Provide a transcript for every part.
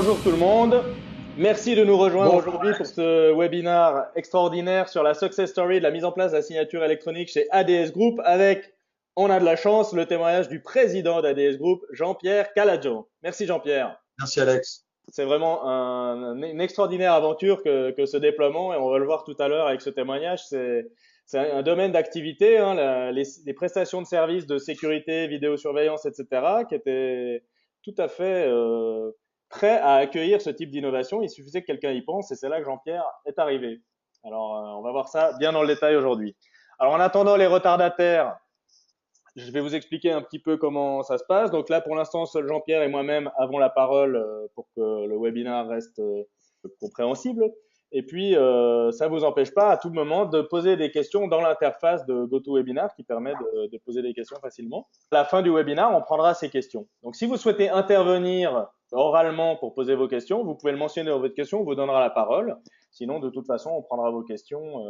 Bonjour tout le monde. Merci de nous rejoindre aujourd'hui pour ce webinaire extraordinaire sur la success story de la mise en place de la signature électronique chez ADS Group avec, on a de la chance, le témoignage du président d'ADS Group, Jean-Pierre Calaggio. Merci Jean-Pierre. Merci Alex. C'est vraiment une extraordinaire aventure que ce déploiement et on va le voir tout à l'heure avec ce témoignage. C'est un domaine d'activité, hein, les prestations de services de sécurité, vidéosurveillance, etc., qui étaient tout à fait prêts à accueillir ce type d'innovation. Il suffisait que quelqu'un y pense et c'est là que Jean-Pierre est arrivé. Alors, on va voir ça bien dans le détail aujourd'hui. Alors, en attendant les retardataires, je vais vous expliquer un petit peu comment ça se passe. Donc là, pour l'instant, seul Jean-Pierre et moi-même avons la parole pour que le webinaire reste compréhensible. Et puis, ça ne vous empêche pas à tout moment de poser des questions dans l'interface de GoToWebinar qui permet de poser des questions facilement. À la fin du webinaire, on prendra ces questions. Donc, si vous souhaitez intervenir oralement pour poser vos questions, vous pouvez le mentionner dans votre question, on vous donnera la parole. Sinon, de toute façon, on prendra vos questions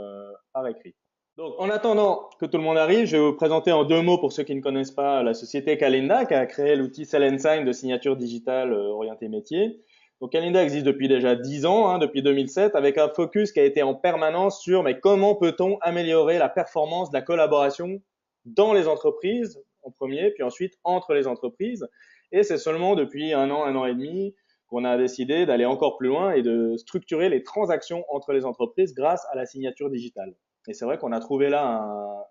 par écrit. Donc, en attendant que tout le monde arrive, je vais vous présenter en 2 mots, pour ceux qui ne connaissent pas, la société Calinda, qui a créé l'outil Sell & Sign de signature digitale orientée métier. Donc, Calinda existe depuis déjà 10 ans, hein, depuis 2007, avec un focus qui a été en permanence sur mais comment peut-on améliorer la performance de la collaboration dans les entreprises, en premier, puis ensuite entre les entreprises. Et c'est seulement depuis un an et demi, qu'on a décidé d'aller encore plus loin et de structurer les transactions entre les entreprises grâce à la signature digitale. Et c'est vrai qu'on a trouvé là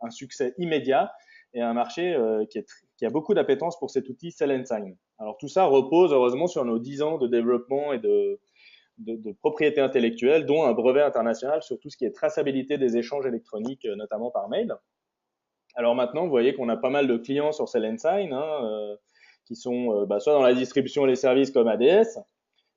un succès immédiat et un marché qui a beaucoup d'appétence pour cet outil Sell & Sign. Alors tout ça repose heureusement sur nos 10 ans de développement et de propriété intellectuelle, dont un brevet international sur tout ce qui est traçabilité des échanges électroniques, notamment par mail. Alors maintenant, vous voyez qu'on a pas mal de clients sur Sell & Sign, hein, qui sont soit dans la distribution et les services comme ADS,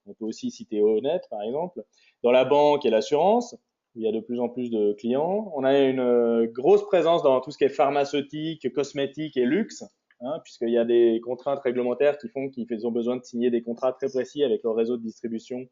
on peut aussi citer Onet par exemple, dans la banque et l'assurance, où il y a de plus en plus de clients. On a une grosse présence dans tout ce qui est pharmaceutique, cosmétique et luxe, hein, puisqu'il y a des contraintes réglementaires qui font qu'ils ont besoin de signer des contrats très précis avec leur réseau de distribution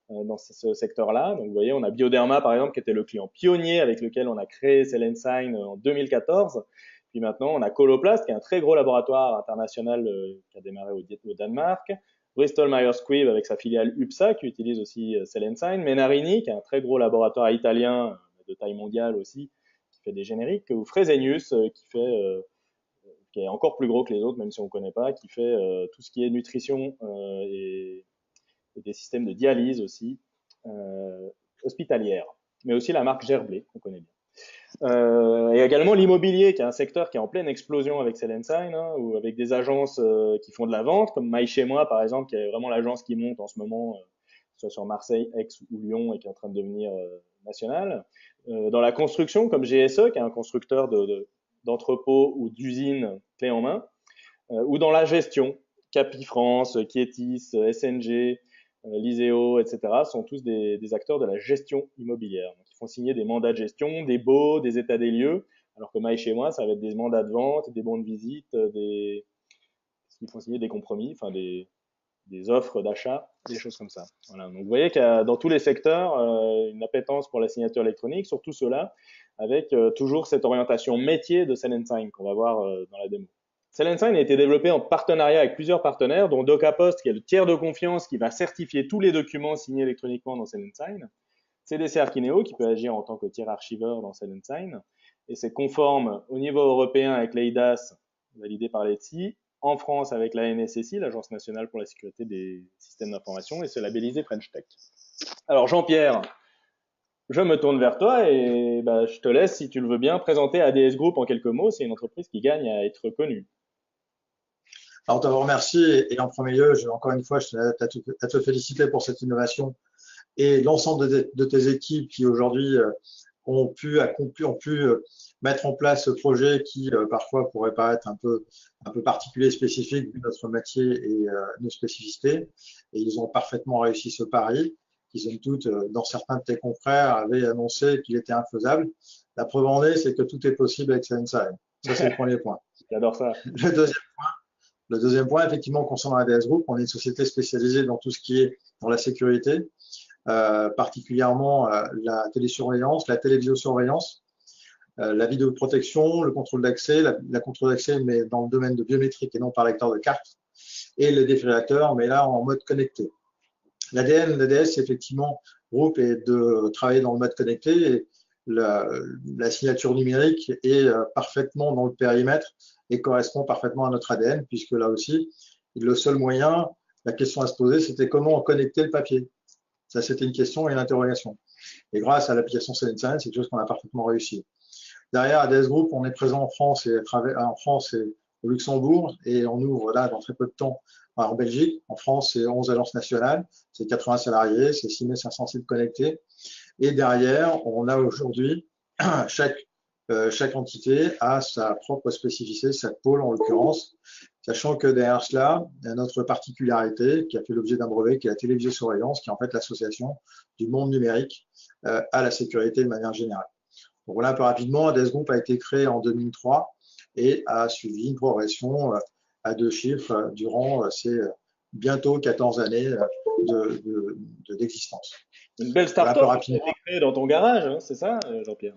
dans ce secteur-là. Donc vous voyez, on a Bioderma par exemple qui était le client pionnier avec lequel on a créé Sell & Sign en 2014. Puis maintenant, on a Coloplast qui est un très gros laboratoire international qui a démarré au Danemark. Bristol Myers Squibb avec sa filiale UPSA qui utilise aussi Sell & Sign, Menarini qui est un très gros laboratoire italien de taille mondiale aussi qui fait des génériques, ou Fresenius qui est encore plus gros que les autres même si on ne connaît pas, qui fait tout ce qui est nutrition et des systèmes de dialyse aussi hospitalière, mais aussi la marque Gerblay qu'on connaît bien. Et également l'immobilier, qui est un secteur qui est en pleine explosion avec Sell & Sign, hein, ou avec des agences qui font de la vente, comme Maille chez moi par exemple, qui est vraiment l'agence qui monte en ce moment, soit sur Marseille, Aix ou Lyon, et qui est en train de devenir nationale. Dans la construction, comme GSE, qui est un constructeur d'entrepôts ou d'usines clés en main, ou dans la gestion, Capifrance, Kietis, SNG, Liseo, etc., sont tous des acteurs de la gestion immobilière. Donc, ils font signer des mandats de gestion, des baux, des états des lieux, alors que Maille chez moi, ça va être des mandats de vente, des bons de visite, ils font signer des compromis, enfin des offres d'achat, des choses comme ça. Voilà. Donc vous voyez qu'il y a dans tous les secteurs une appétence pour la signature électronique, surtout ceux-là, avec toujours cette orientation métier de Sell & Sign qu'on va voir dans la démo. Sell & Sign a été développé en partenariat avec plusieurs partenaires, dont DocaPost, qui est le tiers de confiance qui va certifier tous les documents signés électroniquement dans Sell & Sign. CDC Archineo, qui peut agir en tant que tiers archiveur dans Sell & Sign. Et c'est conforme au niveau européen avec l'EIDAS, validé par l'ETSI, en France avec la NSSI, l'Agence nationale pour la sécurité des systèmes d'information, et c'est labellisé French Tech. Alors Jean-Pierre, je me tourne vers toi et je te laisse, si tu le veux bien, présenter ADS Group en quelques mots. C'est une entreprise qui gagne à être connue. Alors, je te remercie et en premier lieu, encore une fois, je tenais à te féliciter pour cette innovation et l'ensemble de tes équipes qui aujourd'hui ont pu mettre en place ce projet qui parfois pourrait paraître un peu particulier, spécifique vu notre métier et nos spécificités. Et ils ont parfaitement réussi ce pari qui, somme toute, dans certains de tes confrères, avaient annoncé qu'il était infaisable. La preuve en est, c'est que tout est possible avec Sell & Sign. Ça, c'est le premier point. J'adore ça. Le deuxième point, effectivement, concernant ADS Group, on est une société spécialisée dans tout ce qui est dans la sécurité, particulièrement la télésurveillance, la télévisiosurveillance, la vidéoprotection, le contrôle d'accès, la contrôle d'accès, mais dans le domaine de biométrique et non par lecteur de carte, et les défibrillateurs, mais là en mode connecté. L'ADS, effectivement, groupe est de travailler dans le mode connecté et la signature numérique est parfaitement dans le périmètre et correspond parfaitement à notre ADN, puisque là aussi, le seul moyen, la question à se poser, c'était comment connecter le papier. Ça, c'était une question et une interrogation. Et grâce à l'application Selensign, c'est quelque chose qu'on a parfaitement réussi. Derrière ADS Group, on est présent en France et au Luxembourg, et on ouvre là dans très peu de temps en Belgique. En France, c'est 11 agences nationales, c'est 80 salariés, c'est 6500 sites connectés. Et derrière, on a aujourd'hui, chaque entité a sa propre spécificité, sa pôle en l'occurrence, sachant que derrière cela, il y a notre particularité qui a fait l'objet d'un brevet, qui est la télévisiosurveillance, qui est en fait l'association du monde numérique à la sécurité de manière générale. Donc voilà un peu rapidement, ADS Group a été créé en 2003 et a suivi une progression à 2 chiffres durant ces bientôt 14 années d'existence. Une belle start-up qui a été créée dans ton garage, hein, c'est ça, Jean-Pierre?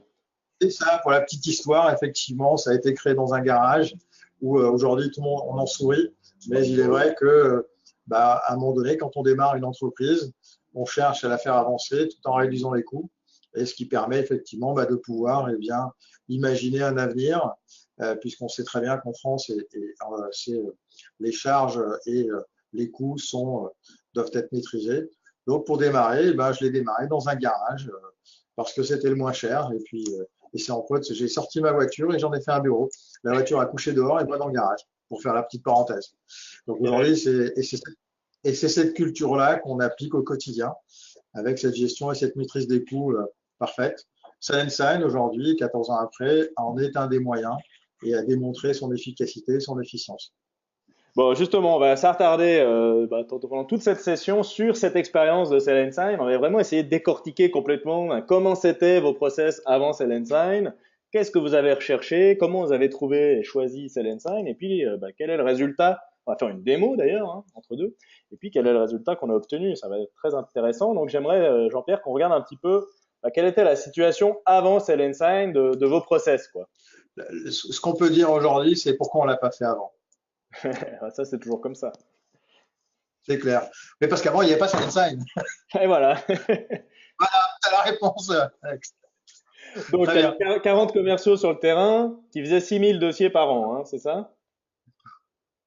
C'est ça, pour la petite histoire, effectivement, ça a été créé dans un garage où aujourd'hui tout le monde on en sourit, mais il est vrai que à un moment donné, quand on démarre une entreprise, on cherche à la faire avancer tout en réduisant les coûts, et ce qui permet effectivement de pouvoir imaginer un avenir, puisqu'on sait très bien qu'en France, les charges et les coûts doivent être maîtrisés. Donc pour démarrer, je l'ai démarré dans un garage parce que c'était le moins cher. Et puis, c'est en fait, j'ai sorti ma voiture et j'en ai fait un bureau. La voiture a couché dehors et moi dans le garage, pour faire la petite parenthèse. Donc aujourd'hui, c'est cette culture-là qu'on applique au quotidien avec cette gestion et cette maîtrise des coûts parfaite. Selensign, aujourd'hui, 14 ans après, en est un des moyens et a démontré son efficacité, son efficience. Bon, justement, on va s'attarder pendant toute cette session sur cette expérience de Selensign. On va vraiment essayer de décortiquer complètement comment c'était vos process avant Selensign, qu'est-ce que vous avez recherché, comment vous avez trouvé et choisi Selensign, et puis quel est le résultat. On va faire une démo d'ailleurs, hein, entre deux, et puis quel est le résultat qu'on a obtenu. Ça va être très intéressant. Donc j'aimerais, Jean-Pierre, qu'on regarde un petit peu quelle était la situation avant Selensign de vos process, quoi. Ce qu'on peut dire aujourd'hui, c'est pourquoi on ne l'a pas fait avant. Ça, c'est toujours comme ça. C'est clair. Mais parce qu'avant, il n'y avait pas Selensign. Et voilà. Voilà, c'est la réponse, Alex. Donc, il y a 40 commerciaux sur le terrain qui faisaient 6000 dossiers par an, hein, c'est ça?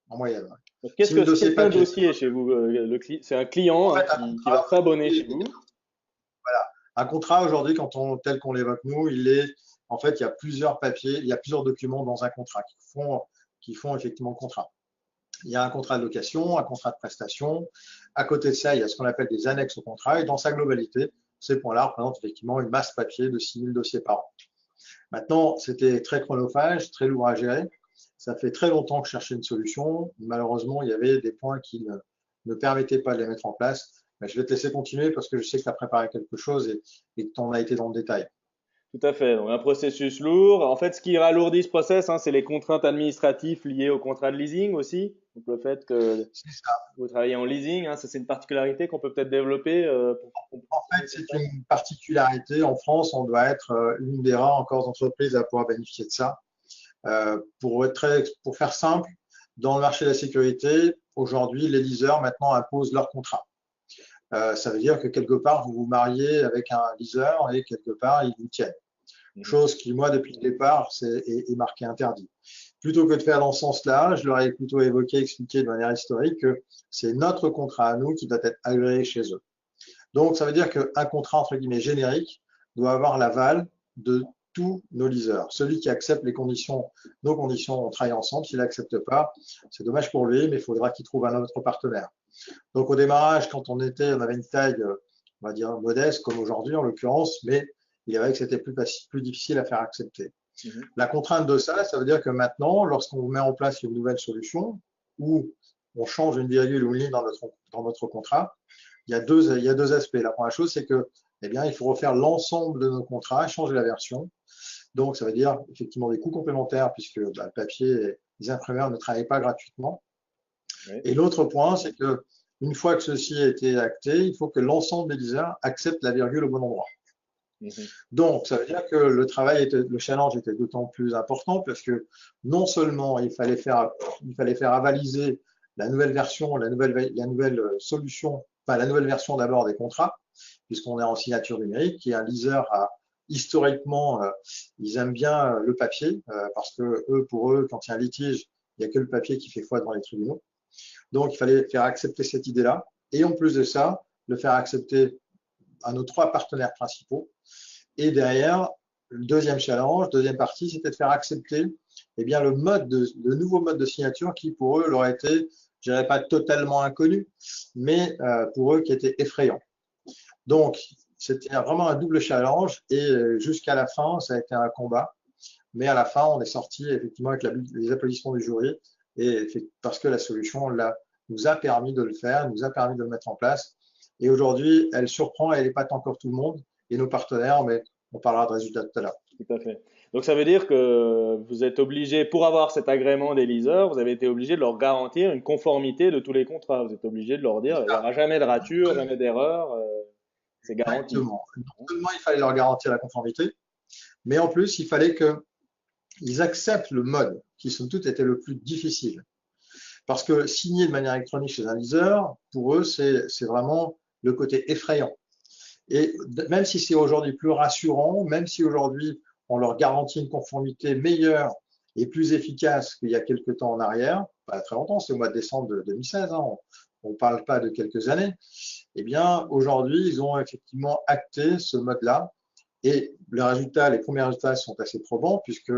En moyenne. Qu'est-ce que c'est qu'un dossier chez vous? C'est un client qui va s'abonner chez vous. Voilà. Un contrat, aujourd'hui, tel qu'on l'évoque nous, en fait, il y a plusieurs papiers, il y a plusieurs documents dans un contrat qui font effectivement le contrat. Il y a un contrat de location, un contrat de prestation. À côté de ça, il y a ce qu'on appelle des annexes au contrat. Et dans sa globalité, ces points-là représentent effectivement une masse papier de 6000 dossiers par an. Maintenant, c'était très chronophage, très lourd à gérer. Ça fait très longtemps que je cherchais une solution. Malheureusement, il y avait des points qui ne permettaient pas de les mettre en place. Mais je vais te laisser continuer parce que je sais que tu as préparé quelque chose et que tu en as été dans le détail. Tout à fait. Donc, un processus lourd. En fait, ce qui ralourdit ce process, hein, c'est les contraintes administratives liées au contrat de leasing aussi. Donc, le fait que vous travaillez en leasing, hein, ça c'est une particularité qu'on peut peut-être développer. En fait, c'est une particularité. En France, on doit être une des rares encore entreprises à pouvoir bénéficier de ça. Pour faire simple, dans le marché de la sécurité, aujourd'hui, les leasers maintenant imposent leur contrat. Ça veut dire que quelque part, vous vous mariez avec un leaser et quelque part, ils vous tiennent. Chose qui, moi, depuis le départ, est marqué interdit. Plutôt que de faire dans ce sens-là, je leur ai plutôt expliqué de manière historique que c'est notre contrat à nous qui doit être agréé chez eux. Donc, ça veut dire qu'un contrat, entre guillemets, générique doit avoir l'aval de tous nos leasers. Celui qui accepte nos conditions, on travaille ensemble. S'il n'accepte pas, c'est dommage pour lui, mais il faudra qu'il trouve un autre partenaire. Donc, au démarrage, quand on avait une taille, on va dire, modeste, comme aujourd'hui, en l'occurrence, mais il est vrai que c'était plus difficile à faire accepter. La contrainte de ça, ça veut dire que maintenant, lorsqu'on met en place une nouvelle solution ou on change une virgule ou une ligne dans notre contrat, il y a deux aspects. La première chose, c'est que, il faut refaire l'ensemble de nos contrats, changer la version. Donc, ça veut dire effectivement des coûts complémentaires puisque le papier et les imprimeurs ne travaillent pas gratuitement. Oui. Et l'autre point, c'est que une fois que ceci a été acté, il faut que l'ensemble des leasers acceptent la virgule au bon endroit. Donc, ça veut dire que le challenge était d'autant plus important parce que non seulement il fallait faire avaliser la nouvelle version, la nouvelle solution la nouvelle version d'abord des contrats, puisqu'on est en signature numérique, qui est un leaser historiquement, ils aiment bien le papier, parce que pour eux, quand il y a un litige, il n'y a que le papier qui fait foi devant les tribunaux. Donc, il fallait faire accepter cette idée-là. Et en plus de ça, le faire accepter à nos 3 partenaires principaux. Et derrière, le deuxième challenge, deuxième partie, c'était de faire accepter le nouveau mode de signature qui, pour eux, leur été, je dirais pas totalement inconnu, mais pour eux, qui était effrayant. Donc, c'était vraiment un double challenge et jusqu'à la fin, ça a été un combat. Mais à la fin, on est sorti effectivement avec les applaudissements du jury et parce que la solution nous a permis de le faire, nous a permis de le mettre en place. Et aujourd'hui, elle surprend et elle épate encore tout le monde et nos partenaires, mais on parlera de résultats tout à l'heure. Tout à fait. Donc ça veut dire que vous êtes obligé, pour avoir cet agrément des leasers, vous avez été obligé de leur garantir une conformité de tous les contrats. Vous êtes obligé de leur dire, il n'y aura jamais de rature, jamais d'erreur, c'est garanti. Exactement. Non seulement il fallait leur garantir la conformité, mais en plus, il fallait qu'ils acceptent le mode qui, somme toute, était le plus difficile. Parce que signer de manière électronique chez un leaser, pour eux, c'est vraiment le côté effrayant. Et même si c'est aujourd'hui plus rassurant, même si aujourd'hui on leur garantit une conformité meilleure et plus efficace qu'il y a quelques temps en arrière, pas très longtemps, c'est au mois de décembre de 2016, hein, on ne parle pas de quelques années, eh bien aujourd'hui ils ont effectivement acté ce mode-là et les premiers résultats sont assez probants puisque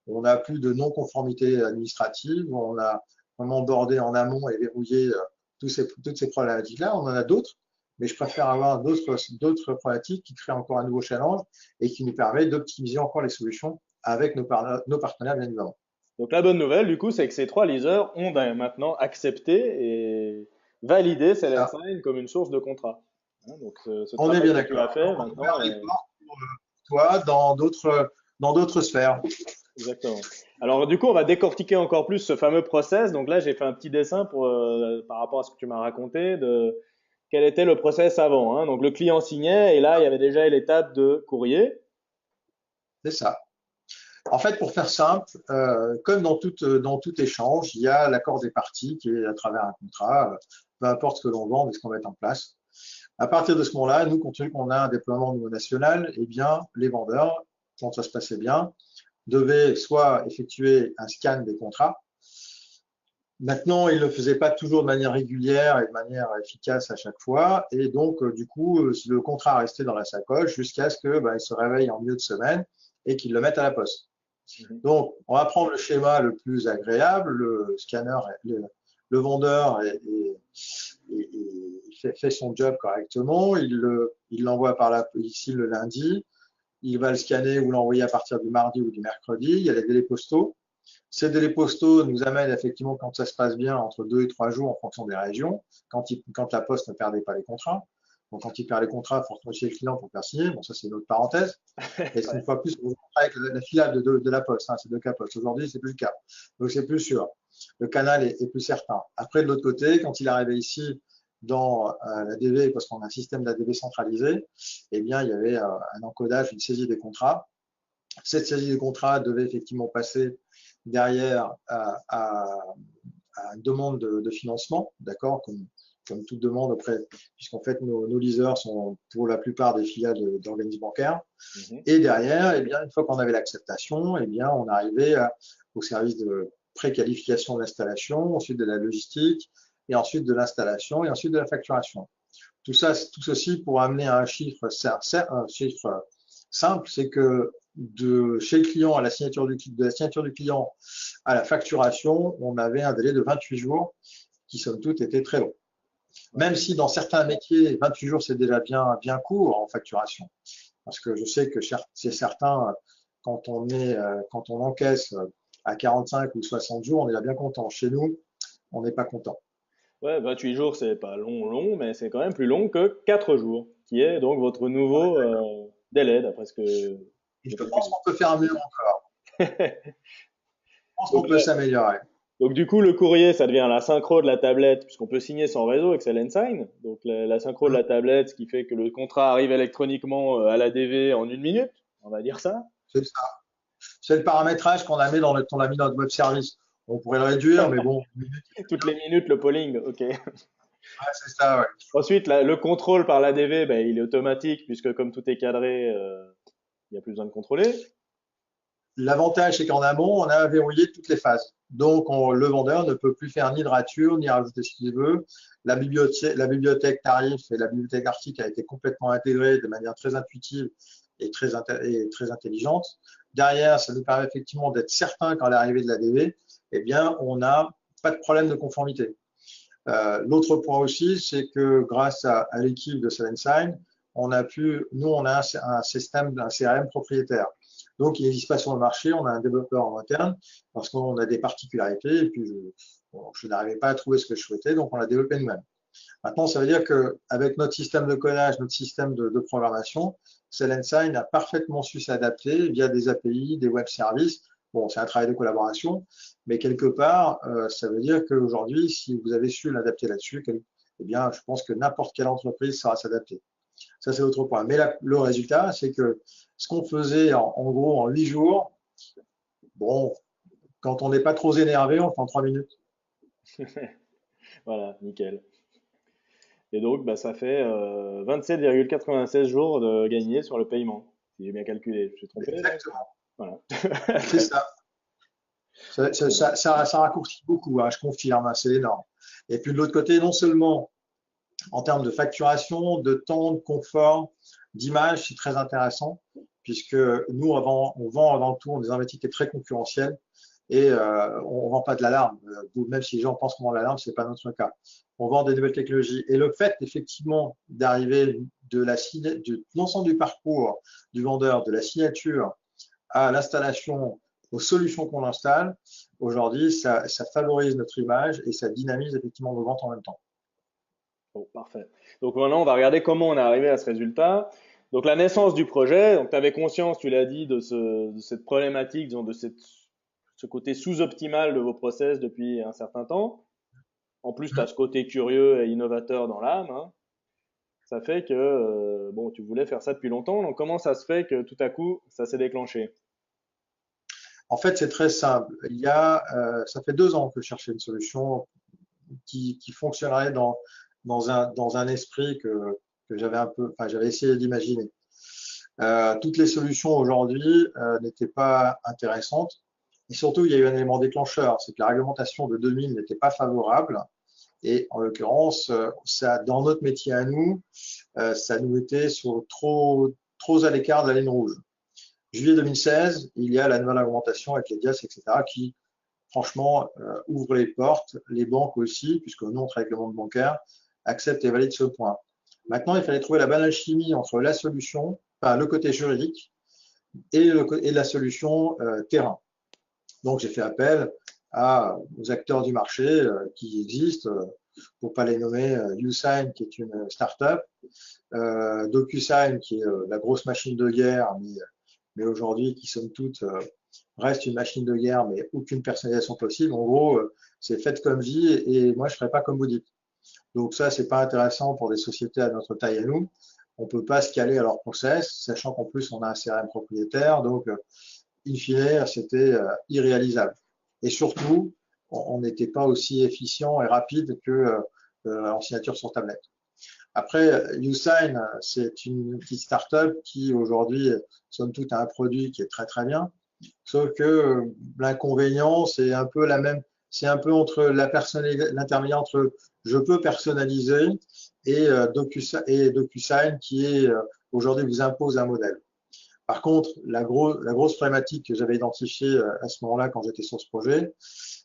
on n'a plus de non-conformité administrative, on a vraiment bordé en amont et verrouillé toutes ces problématiques-là, on en a d'autres. Mais je préfère avoir d'autres problématiques qui créent encore un nouveau challenge et qui nous permet d'optimiser encore les solutions avec nos partenaires, bien évidemment. Donc la bonne nouvelle, du coup, c'est que ces 3 leasers ont maintenant accepté et validé Cellensign comme une source de contrat. Donc ce On est bien travail que tu as d'accord. fait On maintenant. ouvre les portes pour toi dans d'autres sphères. Exactement. Alors du coup, on va décortiquer encore plus ce fameux process. Donc là, j'ai fait un petit dessin par rapport à ce que tu m'as raconté de quel était le process avant, hein. Donc le client signait et là, il y avait déjà l'étape de courrier. C'est ça. En fait, pour faire simple, comme dans tout échange, il y a l'accord des parties qui est à travers un contrat, peu importe ce que l'on vend et ce qu'on met en place. À partir de ce moment-là, nous, compte tenu qu'on a un déploiement au niveau national, eh bien, les vendeurs, quand ça se passait bien, devaient soit effectuer un scan des contrats. Maintenant, ils ne le faisaient pas toujours de manière régulière et de manière efficace à chaque fois. Et donc, du coup, le contrat restait dans la sacoche jusqu'à ce que ils se réveillent en milieu de semaine et qu'ils le mettent à la poste. Donc, on va prendre le schéma le plus agréable. Le scanner, le vendeur fait son job correctement. Il l'envoie ici le lundi. Il va le scanner ou l'envoyer à partir du mardi ou du mercredi. Il y a les délais postaux. Ces délais postaux nous amènent effectivement, quand ça se passe bien, entre 2 et 3 jours en fonction des régions, quand la Poste ne perdait pas les contrats. Donc, quand il perd les contrats, il faut retourner chez le client pour faire signer. Bon, ça, c'est une autre parenthèse. Et c'est une fois plus, on travaille avec la filiale de la Poste, hein, c'est de Poste. Aujourd'hui, c'est plus le cas. Donc, c'est plus sûr. Le canal est plus certain. Après, de l'autre côté, quand il est arrivé ici dans la DV, parce qu'on a un système d'ADV centralisé, eh bien, il y avait un encodage, une saisie des contrats. Cette saisie des contrats devait effectivement passer derrière à une demande de financement, d'accord, comme toute demande puisqu'en fait nos leasers sont pour la plupart des filiales d'organismes bancaires. Et derrière, eh bien, une fois qu'on avait l'acceptation, eh bien, on arrivait au service de préqualification de l'installation, ensuite de la logistique, et ensuite de l'installation, et ensuite de la facturation. Tout ceci pour amener à un chiffre simple, c'est que chez le client à de la signature du client à la facturation, on avait un délai de 28 jours qui, somme toute, était très long. Même si dans certains métiers, 28 jours, c'est déjà bien court en facturation. Parce que je sais que c'est certain, quand on encaisse à 45 ou 60 jours, on est bien content. Chez nous, on n'est pas content. Ouais, 28 jours, c'est pas long, mais c'est quand même plus long que 4 jours, qui est donc votre nouveau délai, d'après ce que je pense qu'on peut faire mieux encore. Je pense qu'on peut s'améliorer. Donc du coup, le courrier, ça devient la synchro de la tablette, puisqu'on peut signer sans réseau avec Cellensign. Donc la synchro de la tablette, ce qui fait que le contrat arrive électroniquement à la DV en 1 minute, on va dire ça. C'est ça. C'est le paramétrage qu'on a mis dans notre web service. On pourrait le réduire, mais bon. Toutes les minutes, le polling, ok. Ouais, c'est ça, ouais. Ensuite, le contrôle par l'ADV, ben, il est automatique puisque comme tout est cadré, il n'y a plus besoin de contrôler. L'avantage, c'est qu'en amont, on a verrouillé toutes les phases. Donc, le vendeur ne peut plus faire ni de rature, ni rajouter ce qu'il veut. La bibliothèque tarif et la bibliothèque article a été complètement intégrée de manière très intuitive et très intelligente. Derrière, ça nous permet effectivement d'être certain qu'à l'arrivée de l'ADV, eh bien, on n'a pas de problème de conformité. L'autre point aussi, c'est que grâce à l'équipe de Selensign, on a un système, un CRM propriétaire. Donc, il n'existe pas sur le marché, on a un développeur en interne parce qu'on a des particularités et puis je n'arrivais pas à trouver ce que je souhaitais, donc on l'a développé nous-mêmes. Maintenant, ça veut dire qu'avec notre système de codage, notre système de programmation, Selensign a parfaitement su s'adapter via des API, des web services. Bon, c'est un travail de collaboration, mais quelque part, ça veut dire qu'aujourd'hui, si vous avez su l'adapter là-dessus, eh bien, je pense que n'importe quelle entreprise saura s'adapter. Ça, c'est l'autre point. Mais le résultat, c'est que ce qu'on faisait en gros en 8 jours, bon, quand on n'est pas trop énervé, on le fait en 3 minutes. Voilà, nickel. Et donc, bah, ça fait 27,96 jours de gagné sur le paiement, si j'ai bien calculé. Je suis trompé là? Exactement. Voilà. C'est ça. Ça raccourcit beaucoup, hein, je confirme, hein, c'est énorme. Et puis de l'autre côté, non seulement en termes de facturation, de temps, de confort, d'image, c'est très intéressant, puisque nous, on vend avant tout, on est dans un métier qui est très concurrentiel et on ne vend pas de l'alarme. Même si les gens pensent qu'on vend de l'alarme, ce n'est pas notre cas. On vend des nouvelles technologies. Et le fait, effectivement, d'arriver de l'ensemble du parcours du vendeur, de la signature à l'installation, aux solutions qu'on installe, aujourd'hui, ça favorise notre image et ça dynamise effectivement nos ventes en même temps. Bon, parfait. Donc maintenant, on va regarder comment on est arrivé à ce résultat. Donc la naissance du projet, donc tu avais conscience, tu l'as dit, de cette problématique, disons, ce côté sous-optimal de vos process depuis un certain temps. En plus, tu as ce côté curieux et innovateur dans l'âme, hein. Ça fait que, bon, tu voulais faire ça depuis longtemps. Donc comment ça se fait que tout à coup, ça s'est déclenché? En fait, c'est très simple. Ça fait 2 ans que je cherchais une solution qui fonctionnerait dans un esprit que j'avais essayé d'imaginer. Toutes les solutions aujourd'hui n'étaient pas intéressantes. Et surtout, il y a eu un élément déclencheur, c'est que la réglementation de 2000 n'était pas favorable. Et en l'occurrence, dans notre métier à nous, ça nous mettait trop à l'écart de la ligne rouge. Juillet 2016, il y a la nouvelle réglementation avec les DIAS, etc., qui, franchement, ouvre les portes. Les banques aussi, puisque nous, on travaille avec le monde bancaire, acceptent et valident ce point. Maintenant, il fallait trouver la bonne alchimie entre la solution, enfin, le côté juridique et la solution terrain. Donc, j'ai fait appel aux acteurs du marché qui existent, pour ne pas les nommer, Usign, qui est une start-up, DocuSign, qui est la grosse machine de guerre, mais aujourd'hui, qui somme toute reste une machine de guerre, mais aucune personnalisation possible. En gros, c'est fait comme vie et moi, je ne ferai pas comme vous dites. Donc ça, c'est pas intéressant pour des sociétés à notre taille à nous. On peut pas se caler à leur process, sachant qu'en plus, on a un CRM propriétaire. Donc, in fine, c'était irréalisable. Et surtout, on n'était pas aussi efficient et rapide que en signature sur tablette. Après, Usign, c'est une petite start-up qui aujourd'hui, somme toute, a un produit qui est très très bien. Sauf que l'inconvénient, c'est un peu c'est un peu entre l'intermédiaire entre je peux personnaliser et DocuSign qui est aujourd'hui vous impose un modèle. Par contre, la grosse problématique que j'avais identifiée à ce moment-là quand j'étais sur ce projet,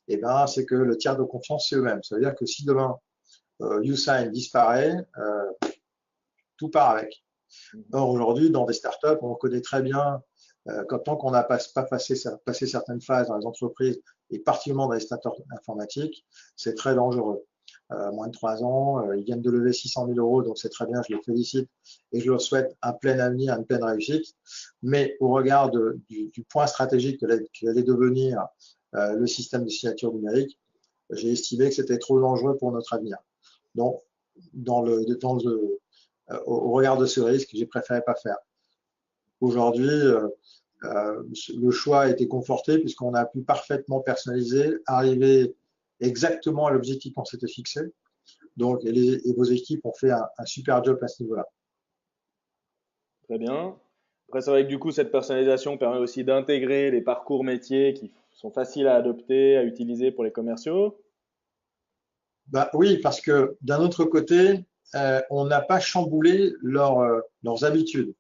eh ben, c'est que le tiers de confiance, c'est eux-mêmes. Ça veut dire que si demain Usign disparaît, tout part avec. Or, aujourd'hui, dans des startups, on connaît très bien tant qu'on n'a pas passé certaines phases dans les entreprises et particulièrement dans les startups informatiques, c'est très dangereux. Moins de 3 ans, ils viennent de lever 600 000 euros, donc c'est très bien, je les félicite et je leur souhaite un plein avenir, une pleine réussite. Mais au regard du point stratégique que allait devenir le système de signature numérique, j'ai estimé que c'était trop dangereux pour notre avenir. Donc, au regard de ce risque, j'ai préféré pas faire. Aujourd'hui, le choix a été conforté puisqu'on a pu parfaitement personnaliser, arriver exactement à l'objectif qu'on s'était fixé. Donc, et vos équipes ont fait un super job à ce niveau-là. Très bien. Après, c'est vrai que du coup, cette personnalisation permet aussi d'intégrer les parcours métiers qui sont faciles à adopter, à utiliser pour les commerciaux. Bah, oui, parce que d'un autre côté, on n'a pas chamboulé leurs habitudes.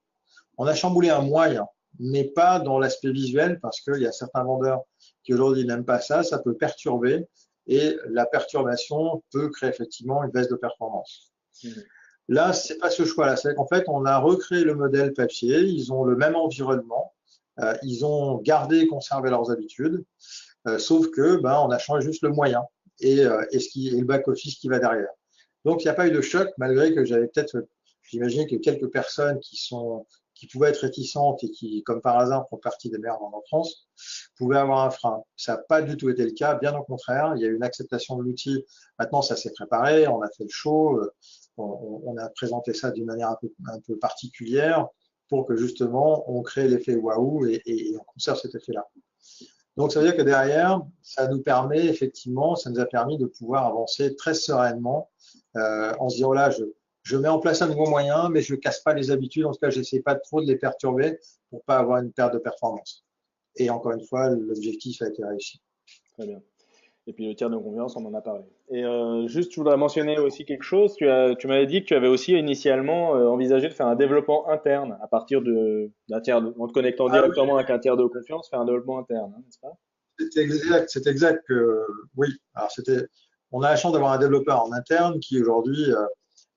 On a chamboulé un moyen, mais pas dans l'aspect visuel, parce qu'il y a certains vendeurs qui aujourd'hui n'aiment pas ça, ça peut perturber, et la perturbation peut créer effectivement une baisse de performance. Mhm. Là, c'est pas ce choix-là, c'est qu'en fait, on a recréé le modèle papier, ils ont le même environnement, ils ont gardé et conservé leurs habitudes, sauf que ben, on a changé juste le moyen et le back-office qui va derrière. Donc, il n'y a pas eu de choc, malgré que j'imagine que quelques personnes qui pouvaient être réticentes et qui, comme par hasard, font partie des meilleurs vendeurs en France, pouvaient avoir un frein. Ça n'a pas du tout été le cas, bien au contraire. Il y a eu une acceptation de l'outil. Maintenant, ça s'est préparé, on a fait le show, on a présenté ça d'une manière un peu particulière pour que justement on crée l'effet waouh et on conserve cet effet-là. Donc, ça veut dire que derrière, ça nous permet effectivement, ça nous a permis de pouvoir avancer très sereinement en se disant là, je mets en place un nouveau moyen, mais je ne casse pas les habitudes. En tout cas, je n'essaie pas trop de les perturber pour pas avoir une perte de performance. Et encore une fois, l'objectif a été réussi. Très bien. Et puis le tiers de confiance, on en a parlé. Et juste, je voudrais mentionner aussi quelque chose. Tu m'avais dit que tu avais aussi initialement envisagé de faire un développement interne à partir d'un en te connectant Ah oui, directement avec un tiers de confiance, faire un développement interne, hein, n'est-ce pas? c'est exact que oui. Alors on a la chance d'avoir un développeur en interne qui aujourd'hui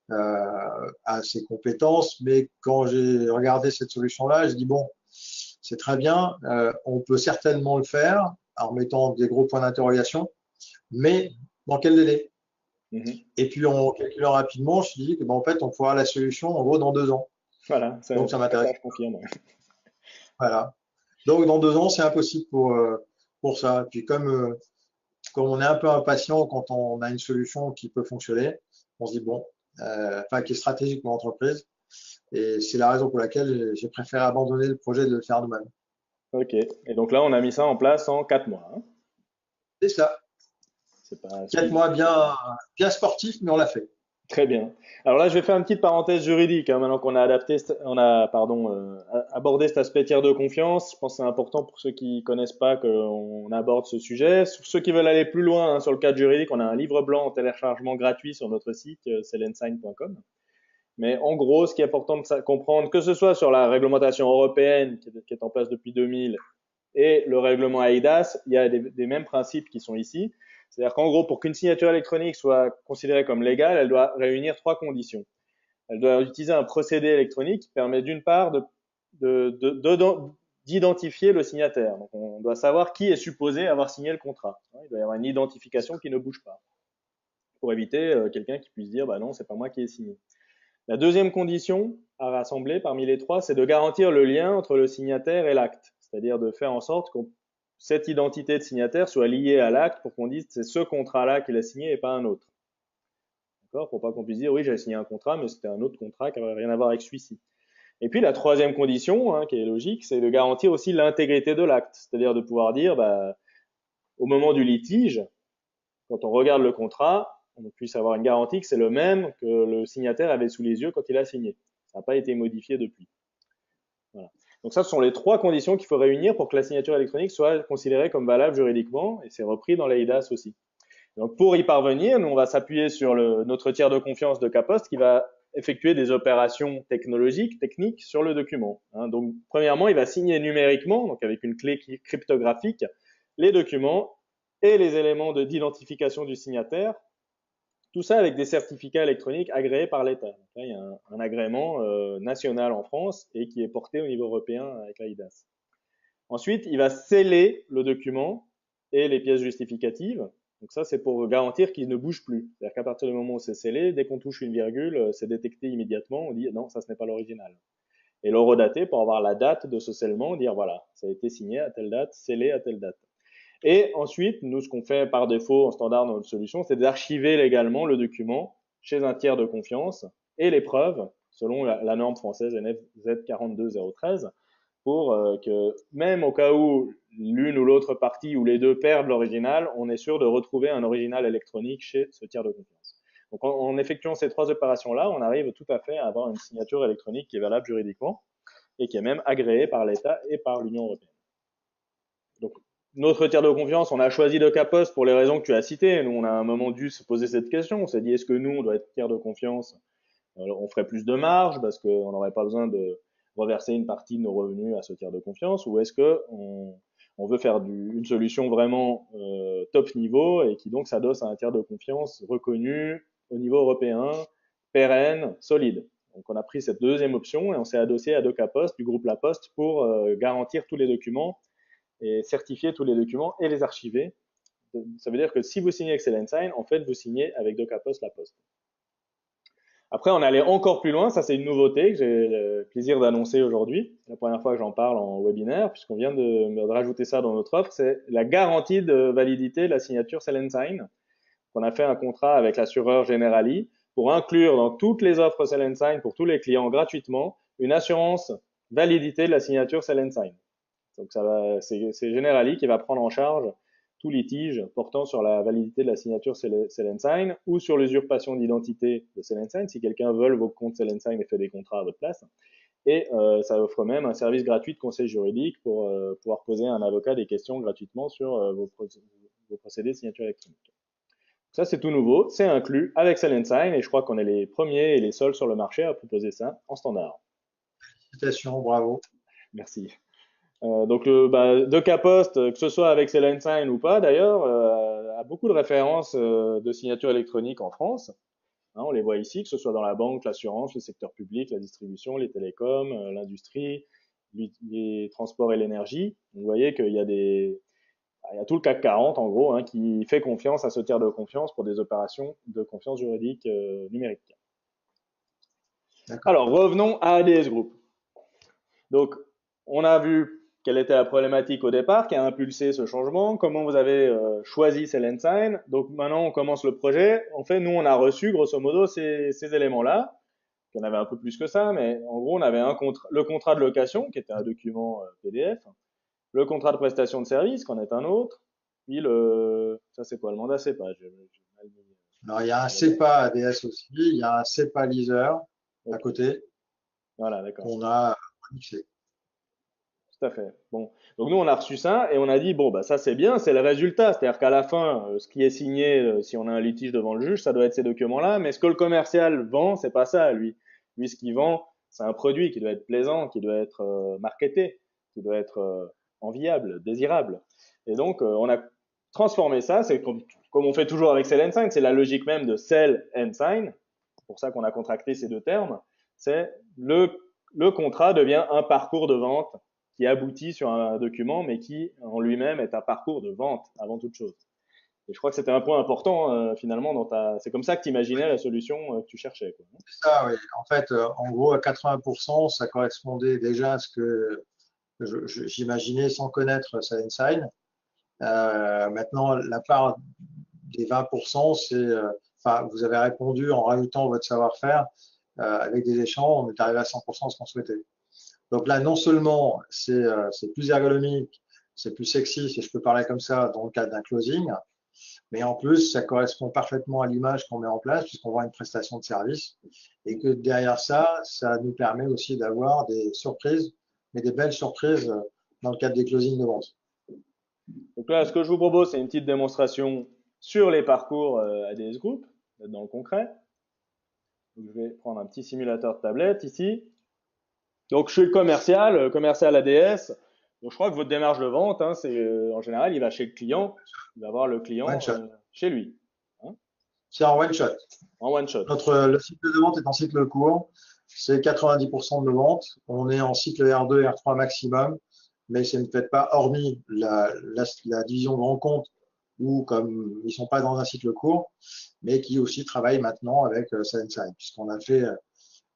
a ses compétences, mais quand j'ai regardé cette solution-là, je dis bon, c'est très bien, on peut certainement le faire en mettant des gros points d'interrogation, mais dans quel délai? Mhm. Et puis en calculant rapidement, je me suis dit que ben, en fait, on pourra la solution en gros dans 2 ans. Voilà, Donc ça ça m'intéresse. je confirme. Ouais. Voilà. Donc dans 2 ans, c'est impossible pour ça. Et puis comme on est un peu impatient quand on a une solution qui peut fonctionner, on se dit bon, enfin qui est stratégique pour l'entreprise. Et c'est la raison pour laquelle j'ai préféré abandonner le projet de le faire nous-mêmes. Ok. Et donc là, on a mis ça en place en 4 mois, hein. C'est ça. C'est pas 4 mois bien sportifs, mais on l'a fait. très bien. Alors là, je vais faire une petite parenthèse juridique, hein, maintenant qu'on a pardon, abordé cet aspect tiers de confiance. Je pense que c'est important pour ceux qui connaissent pas qu'on aborde ce sujet. Pour ceux qui veulent aller plus loin, hein, sur le cadre juridique, on a un livre blanc en téléchargement gratuit sur notre site, selensign.com. Mais en gros, ce qui est important de comprendre, que ce soit sur la réglementation européenne qui est en place depuis 2000 et le règlement AIDAS, il y a des mêmes principes qui sont ici. C'est-à-dire qu'en gros, pour qu'une signature électronique soit considérée comme légale, elle doit réunir 3 conditions. Elle doit utiliser un procédé électronique qui permet d'une part d'identifier le signataire. Donc on doit savoir qui est supposé avoir signé le contrat. Il doit y avoir une identification qui ne bouge pas pour éviter quelqu'un qui puisse dire bah non, c'est pas moi qui ai signé. La deuxième condition à rassembler parmi les 3, c'est de garantir le lien entre le signataire et l'acte, c'est-à-dire de faire en sorte que cette identité de signataire soit liée à l'acte pour qu'on dise c'est ce contrat-là qu'il a signé et pas un autre. D'accord? Pour pas qu'on puisse dire oui, j'avais signé un contrat, mais c'était un autre contrat qui n'avait rien à voir avec celui-ci. Et puis la troisième condition, hein, qui est logique, c'est de garantir aussi l'intégrité de l'acte, c'est-à-dire de pouvoir dire bah, au moment du litige, quand on regarde le contrat, on puisse avoir une garantie que c'est le même que le signataire avait sous les yeux quand il a signé. Ça n'a pas été modifié depuis. Voilà. Donc ça, ce sont les 3 conditions qu'il faut réunir pour que la signature électronique soit considérée comme valable juridiquement, et c'est repris dans l'AIDAS aussi. Donc pour y parvenir, nous on va s'appuyer sur notre tiers de confiance de Caposte qui va effectuer des opérations technologiques, techniques sur le document. Hein. Donc premièrement, il va signer numériquement, donc avec une clé cryptographique, les documents et les éléments d'identification du signataire. Tout ça avec des certificats électroniques agréés par l'État. Là, il y a un agrément national en France et qui est porté au niveau européen avec l'AIDAS. Ensuite, il va sceller le document et les pièces justificatives. Donc ça, c'est pour garantir qu'il ne bouge plus. C'est-à-dire qu'à partir du moment où c'est scellé, dès qu'on touche une virgule, c'est détecté immédiatement. On dit non, ça ce n'est pas l'original. Et le redater pour avoir la date de ce scellement, dire voilà, ça a été signé à telle date, scellé à telle date. Et ensuite, nous, ce qu'on fait par défaut en standard dans notre solution, c'est d'archiver légalement le document chez un tiers de confiance et les preuves, selon la norme française NFZ 42013, pour que même au cas où l'une ou l'autre partie ou les deux perdent l'original, on est sûr de retrouver un original électronique chez ce tiers de confiance. Donc, en effectuant ces 3 opérations-là, on arrive tout à fait à avoir une signature électronique qui est valable juridiquement et qui est même agréée par l'État et par l'Union européenne. Donc, notre tiers de confiance, on a choisi DocaPost pour les raisons que tu as citées. Nous, on a à un moment dû se poser cette question. On s'est dit, est-ce que nous, on doit être tiers de confiance? On ferait plus de marge parce qu'on n'aurait pas besoin de reverser une partie de nos revenus à ce tiers de confiance, ou est-ce que on veut faire une solution vraiment top niveau et qui donc s'adosse à un tiers de confiance reconnu au niveau européen, pérenne, solide. Donc on a pris cette deuxième option et on s'est adossé à DocaPost du groupe La Poste pour garantir tous les documents et certifier tous les documents et les archiver. Ça veut dire que si vous signez avec Sign, en fait, vous signez avec DocaPost La Poste. Après, on allait encore plus loin. Ça, c'est une nouveauté que j'ai le plaisir d'annoncer aujourd'hui. C'est la première fois que j'en parle en webinaire, puisqu'on vient de rajouter ça dans notre offre. C'est la garantie de validité de la signature Sign. On a fait un contrat avec l'assureur Generali pour inclure dans toutes les offres Sign pour tous les clients gratuitement une assurance validité de la signature Sign. Donc, c'est Generali qui va prendre en charge tout litige portant sur la validité de la signature Sign ou sur l'usurpation d'identité de Sign si quelqu'un vole vos comptes Sign et fait des contrats à votre place. Et ça offre même un service gratuit de conseil juridique pour pouvoir poser à un avocat des questions gratuitement sur vos procédés de signature électronique. Ça, c'est tout nouveau, c'est inclus avec Sign et je crois qu'on est les premiers et les seuls sur le marché à proposer ça en standard. Félicitations, bravo. Merci. Donc DocaPost, que ce soit avec Sign ou pas d'ailleurs, a beaucoup de références de signature électronique en France. Hein, on les voit ici, que ce soit dans la banque, l'assurance, le secteur public, la distribution, les télécoms, l'industrie, les transports et l'énergie. Vous voyez qu'il y a il y a tout le CAC 40 en gros, hein, qui fait confiance à ce tiers de confiance pour des opérations de confiance juridique numérique. Alors revenons à ADS Group. Donc on a vu quelle était la problématique au départ qui a impulsé ce changement, comment vous avez choisi Sign. Donc maintenant on commence le projet. En fait, nous on a reçu grosso modo ces éléments-là. Il y en avait un peu plus que ça, mais en gros on avait le contrat de location qui était un document PDF, le contrat de prestation de service qui en est un autre, puis ça c'est quoi le mandat CEPA? Alors il y a un CEPA ADS aussi, il y a un CEPA Leaser à côté. Voilà, d'accord. On a mixé. Tout à fait. Bon, donc nous on a reçu ça et on a dit bon bah ça c'est bien, c'est le résultat, c'est-à-dire qu'à la fin, ce qui est signé, si on a un litige devant le juge, ça doit être ces documents-là. Mais ce que le commercial vend, c'est pas ça, lui. Lui, ce qu'il vend, c'est un produit qui doit être plaisant, qui doit être marketé, qui doit être enviable, désirable. Et donc on a transformé ça. C'est comme on fait toujours avec Sell and Sign, c'est la logique même de Sell and Sign. C'est pour ça qu'on a contracté ces deux termes. C'est le contrat devient un parcours de vente qui aboutit sur un document, mais qui en lui-même est un parcours de vente avant toute chose. Et je crois que c'était un point important finalement c'est comme ça que tu imaginais la solution que tu cherchais. Quoi. C'est ça, oui. En fait, en gros, à 80%, ça correspondait déjà à ce que j'imaginais sans connaître Sign. Maintenant, la part des 20%, enfin, vous avez répondu en rajoutant votre savoir-faire avec des échanges, on est arrivé à 100% ce qu'on souhaitait. Donc là, non seulement c'est plus ergonomique, c'est plus sexy, si je peux parler comme ça, dans le cadre d'un closing, mais en plus, ça correspond parfaitement à l'image qu'on met en place, puisqu'on voit une prestation de service, et que derrière ça, ça nous permet aussi d'avoir des surprises, mais des belles surprises dans le cadre des closings de vente. Donc là, ce que je vous propose, c'est une petite démonstration sur les parcours ADS Group, dans le concret. Donc, je vais prendre un petit simulateur de tablette ici. Donc, je suis le commercial ADS. Donc, je crois que votre démarche de vente, hein, c'est en général, il va chez le client, il va voir le client chez lui. Hein, c'est en one shot. En one shot. Le cycle de vente est en cycle court. C'est 90% de nos ventes. On est en cycle R2, R3 maximum. Mais ce ne fait pas, hormis la division grand compte, où comme ils sont pas dans un cycle court, mais qui aussi travaillent maintenant avec Sign, puisqu'on a fait,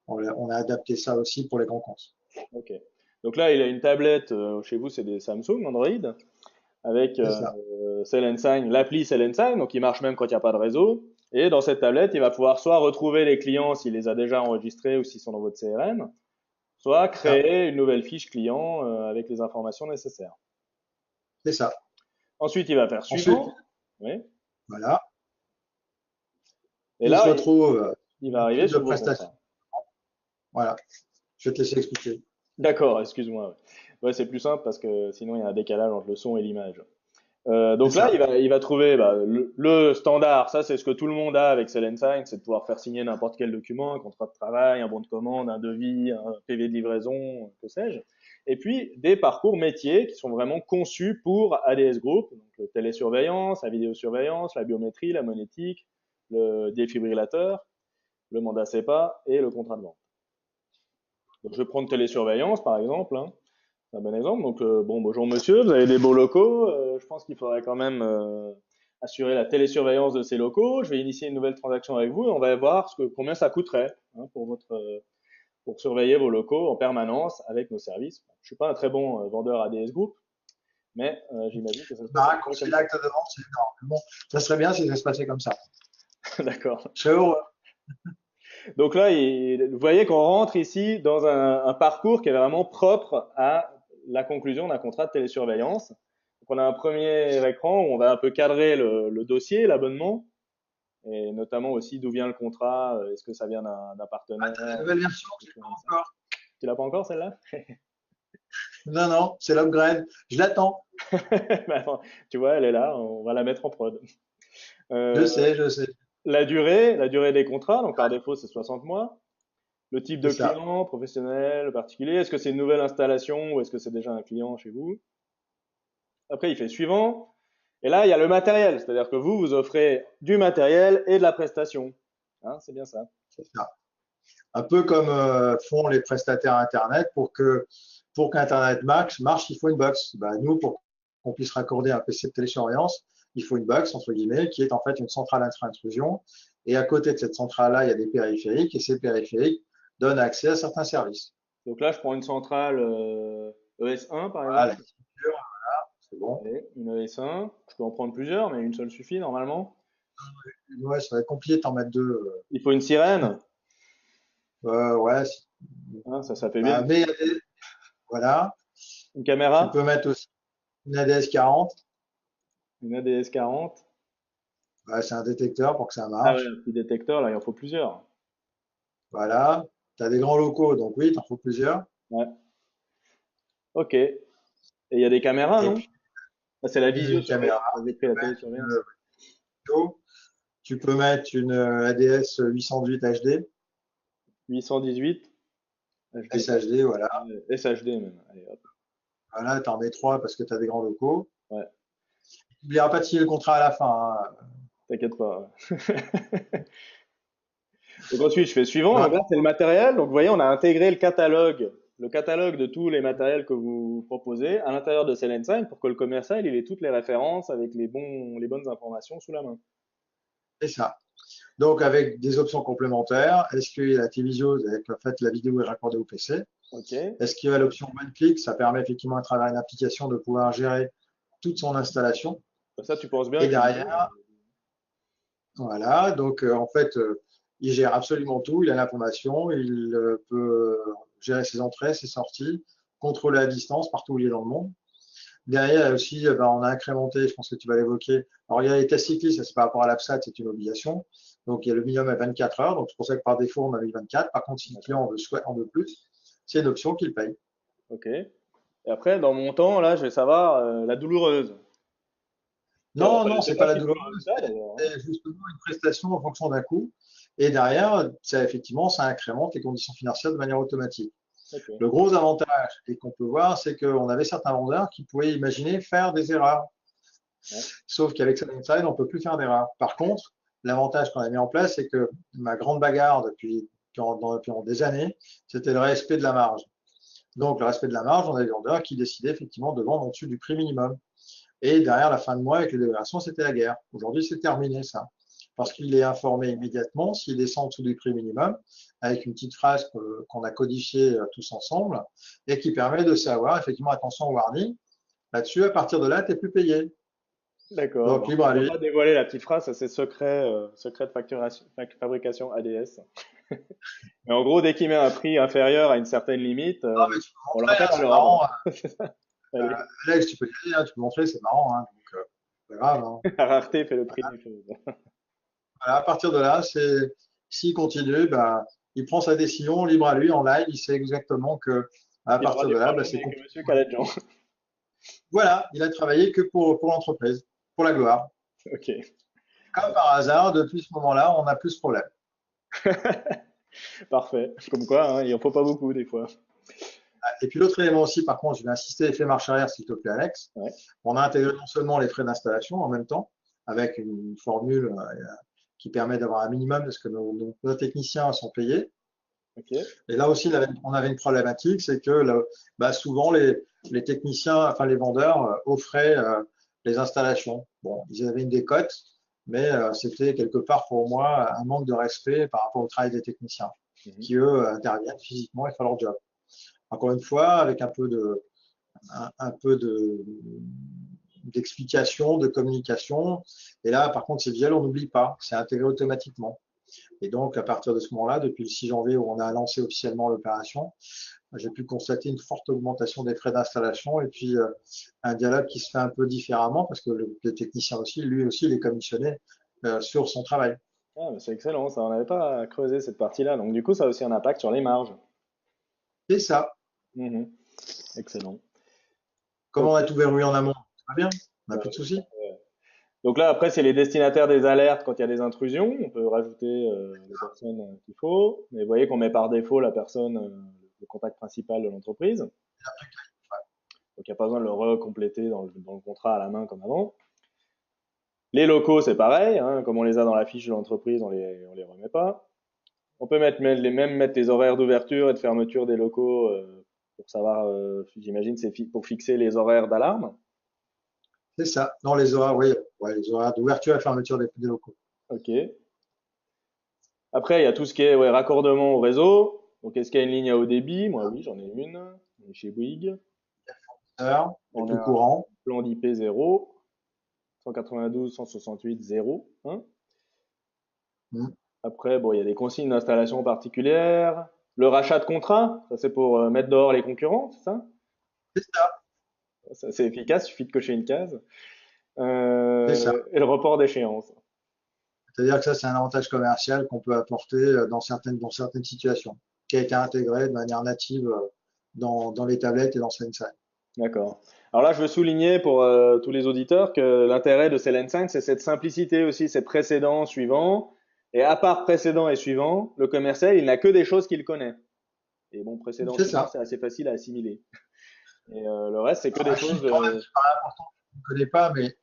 on a adapté ça aussi pour les grands comptes. Ok. Donc là, il a une tablette, chez vous, c'est des Samsung, Android, avec Sell & Sign, l'appli Sell & Sign, donc il marche même quand il n'y a pas de réseau. Et dans cette tablette, il va pouvoir soit retrouver les clients s'il les a déjà enregistrés ou s'ils sont dans votre CRM, soit créer une nouvelle fiche client avec les informations nécessaires. C'est ça. Ensuite, il va faire suivant. Oui. Voilà. Et il se là, retrouve il va une arriver type de sur vos prestation. contrats. Voilà, je vais te laisser expliquer. D'accord, excuse-moi. Ouais, ouais, c'est plus simple parce que sinon il y a un décalage entre le son et l'image. C'est Donc là, ça. il va trouver bah, le standard. Ça, c'est ce que tout le monde a avec Sign, c'est de pouvoir faire signer n'importe quel document, un contrat de travail, un bon de commande, un devis, un PV de livraison, que sais-je. Et puis des parcours métiers qui sont vraiment conçus pour ADS Group, donc le télésurveillance, la vidéosurveillance, la biométrie, la monétique, le défibrillateur, le mandat CEPA et le contrat de vente. Donc, je vais prendre télésurveillance par exemple, hein. C'est un bon exemple. Donc, bon, bonjour monsieur, vous avez des beaux locaux. Je pense qu'il faudrait quand même assurer la télésurveillance de ces locaux. Je vais initier une nouvelle transaction avec vous et on va voir combien ça coûterait hein, pour surveiller vos locaux en permanence avec nos services. Je suis pas un très bon vendeur ADS Group, mais j'imagine que ça se passe à peu près C'est comme ça. l'acte de vente, c'est énorme. Bon, ça serait bien si ça se passait comme ça. D'accord. Je serais heureux. Donc là, vous voyez qu'on rentre ici dans un parcours qui est vraiment propre à la conclusion d'un contrat de télésurveillance. Donc on a un premier écran où on va un peu cadrer le dossier, l'abonnement, et notamment aussi d'où vient le contrat, est-ce que ça vient d'un Ah, partenaire, t'as la nouvelle version que des j'ai choses pas comme ça. encore. Tu l'as pas encore celle-là? Non, non, c'est l'upgrade. Je l'attends. Bah, attends, tu vois, elle est là, on va la mettre en prod. Je Euh, sais, je sais. la durée des contrats, donc par défaut c'est 60 mois. Le type C'est de ça. client, professionnel, particulier, est-ce que c'est une nouvelle installation ou est-ce que c'est déjà un client chez vous? Après, il fait suivant. Et là, il y a le matériel, c'est-à-dire que vous offrez du matériel et de la prestation. Hein, c'est bien ça. C'est ça. Un peu comme font les prestataires Internet pour qu'Internet marche, il faut une box. Bah, nous, pour qu'on puisse raccorder un PC de télésurveillance, il faut une box, entre guillemets, qui est en fait une centrale intra-intrusion. Et à côté de cette centrale-là, il y a des périphériques et ces périphériques donnent accès à certains services. Donc là, je prends une centrale ES1 par Voilà, la exemple. structure, c'est bon. Allez, une ES1. Je peux en prendre plusieurs, mais une seule suffit normalement. Ouais, ça va être compliqué de t'en mettre deux. Il faut une sirène. Ouais, Hein, ça fait bien. bah, mais voilà. Une Tu caméra, peux mettre aussi une ADS 40. une ADS 40. Ouais, c'est un détecteur pour que ça Ah ouais, marche. un petit détecteur, là, il en faut plusieurs. Voilà. Tu as des grands locaux, donc oui, tu en faut plusieurs. Ouais. Ok. Et il y a des caméras, Et non? puis, Ah, c'est la une caméra, visiosurveillance. J'ai pris la une télésurveillance. vidéo. Tu peux mettre une ADS 818 HD, 818 HD. SHD, voilà. SHD même. Allez, hop. Voilà, tu en mets trois parce que tu as des grands locaux. Ouais, Tu n'oublieras pas de signer le contrat à la fin, hein. t'inquiète pas. Ouais. Donc ensuite, je fais suivant. Donc là, Vraiment, c'est le matériel. Donc vous voyez, on a intégré le catalogue de tous les matériels que vous proposez à l'intérieur de Sign pour que le commercial, il ait toutes les références avec les bonnes informations sous la main. c'est ça. Donc, avec des options complémentaires, est-ce qu'il y a la télévisio, avec en fait, la vidéo est raccordée au PC? Ok. Est-ce qu'il y a l'option one click? Ça permet effectivement à travers une application de pouvoir gérer toute son installation. Ça, tu penses bien Et utiliser. derrière, voilà, donc en fait, il gère absolument tout. Il a l'information, il peut gérer ses entrées, ses sorties, contrôler à distance partout où il est dans le monde. Derrière aussi, on a incrémenté, je pense que tu vas l'évoquer. Alors, il y a les tests cyclistes, ça c'est par rapport à l'APSAT, c'est une obligation. Donc, il y a le minimum à 24 heures. Donc, c'est pour ça que par défaut, on a mis 24. Par contre, si le D'accord. client en veut plus, c'est une option qu'il paye. Ok. Et après, dans mon temps, là, je vais savoir la douloureuse. Non, non, C'est c'est pas pas la si douloureux que douloureuse, ça, d'ailleurs, hein. c'est justement une prestation en fonction d'un coût. Et derrière, ça, effectivement, ça incrémente les conditions financières de manière automatique. Ok. Le gros avantage et qu'on peut voir, c'est qu'on avait certains vendeurs qui pouvaient imaginer faire des erreurs. Ouais. Sauf qu'avec Inside, on ne peut plus faire d'erreur. Par contre, l'avantage qu'on a mis en place, c'est que ma grande bagarre depuis des années, c'était le respect de la marge. Donc, le respect de la marge, on a des vendeurs qui décidaient effectivement de vendre au-dessus du prix minimum. Et derrière la fin de mois, avec les dévaluations, c'était la guerre. Aujourd'hui, c'est terminé, ça. Parce qu'il est informé immédiatement s'il descend en dessous du prix minimum, avec une petite phrase qu'on a codifiée tous ensemble, et qui permet de savoir, effectivement, attention au warning, là-dessus, à partir de là, tu n'es plus payé. D'accord. Donc, Bon, libre à on va lui. pas dévoiler la petite phrase, ça c'est secret, secret de fabrication ADS. Mais en gros, dès qu'il met un prix inférieur à une certaine limite, Non, mais tu peux on le montrer, rappelle hein, à c'est l'ordre. marrant. C'est ça. Allez, Alex, tu peux y aller, hein, tu peux montrer, c'est marrant. Hein, donc, c'est pas grave. Hein. la rareté fait le prix des choses. Voilà, à partir de là, s'il continue, bah, il prend sa décision libre à lui en live. Il sait exactement que à Il aura partir du de là, bah, problème c'est avec compliqué. Monsieur Kaladjan. Voilà, il a travaillé que pour l'entreprise, pour la gloire. Ok. Comme par hasard, depuis ce moment-là, on n'a plus ce problème. Parfait. Comme quoi, hein, il en faut pas beaucoup des fois. Et puis l'autre élément aussi, par contre, je vais insister, effet marche arrière, s'il te plaît, Alex. Ouais. On a intégré non seulement les frais d'installation en même temps, avec une formule qui permet d'avoir un minimum parce que nos techniciens sont payés. Ok. Et là aussi, on avait une problématique, c'est que bah, souvent les techniciens, enfin les vendeurs offraient les installations. Bon, ils avaient une décote, mais c'était quelque part pour moi un manque de respect par rapport au travail des techniciens, Mhm. qui eux interviennent physiquement et font leur job. Encore une fois, avec un peu d'explication, de communication. Et là, par contre, c'est visuel, on n'oublie pas, c'est intégré automatiquement. Et donc, à partir de ce moment-là, depuis le 6 janvier où on a lancé officiellement l'opération, j'ai pu constater une forte augmentation des frais d'installation et puis un dialogue qui se fait un peu différemment parce que le technicien aussi, lui aussi, il est commissionné sur son travail. Ah, mais c'est excellent, ça. On n'avait pas creusé cette partie-là. Donc, du coup, ça a aussi un impact sur les marges. C'est ça. Mhm. Excellent. Comment Ok. on a tout verrouillé en amont? Ça va bien, on n'a Bah, plus de soucis. donc là, après, c'est les destinataires des alertes quand il y a des intrusions. On peut rajouter les personnes qu'il faut. Mais vous voyez qu'on met par défaut la personne, le contact principal de l'entreprise. Donc, il n'y a pas besoin de le recompléter dans le contrat à la main comme avant. Les locaux, c'est pareil. Hein, comme on les a dans la fiche de l'entreprise, on les remet pas. On peut mettre les horaires d'ouverture et de fermeture des locaux pour savoir, j'imagine, pour fixer les horaires d'alarme. C'est ça. Dans les horaires, oui, ouais, les horaires d'ouverture et fermeture des locaux. Ok. Après, il y a tout ce qui est ouais, raccordement au réseau. Donc, est-ce qu'il y a une ligne à haut débit? Moi, oui, j'en ai une. On est chez Bouygues. Heures, le On a plus un courant. plan d'IP 0, 192, 168, 0. Hein. Hmm. Après, bon, il y a des consignes d'installation particulières. Le rachat de contrat, ça c'est pour mettre dehors les concurrents, c'est ça? C'est ça. Ça, c'est efficace, il suffit de cocher une case. C'est ça. Et le report d'échéance. C'est-à-dire que ça, c'est un avantage commercial qu'on peut apporter dans certaines situations, qui a été intégré de manière native dans les tablettes et dans Sensei. D'accord. Alors là, je veux souligner pour tous les auditeurs que l'intérêt de Cellen5, c'est cette simplicité aussi, c'est précédent, suivant. Et à part précédent et suivant, le commercial, il n'a que des choses qu'il connaît. Et bon, précédent, C'est suivant, ça. c'est assez facile à assimiler. Et le reste, c'est que des Un choses. chiffre quand même qui paraît important, je ne connais pas, mais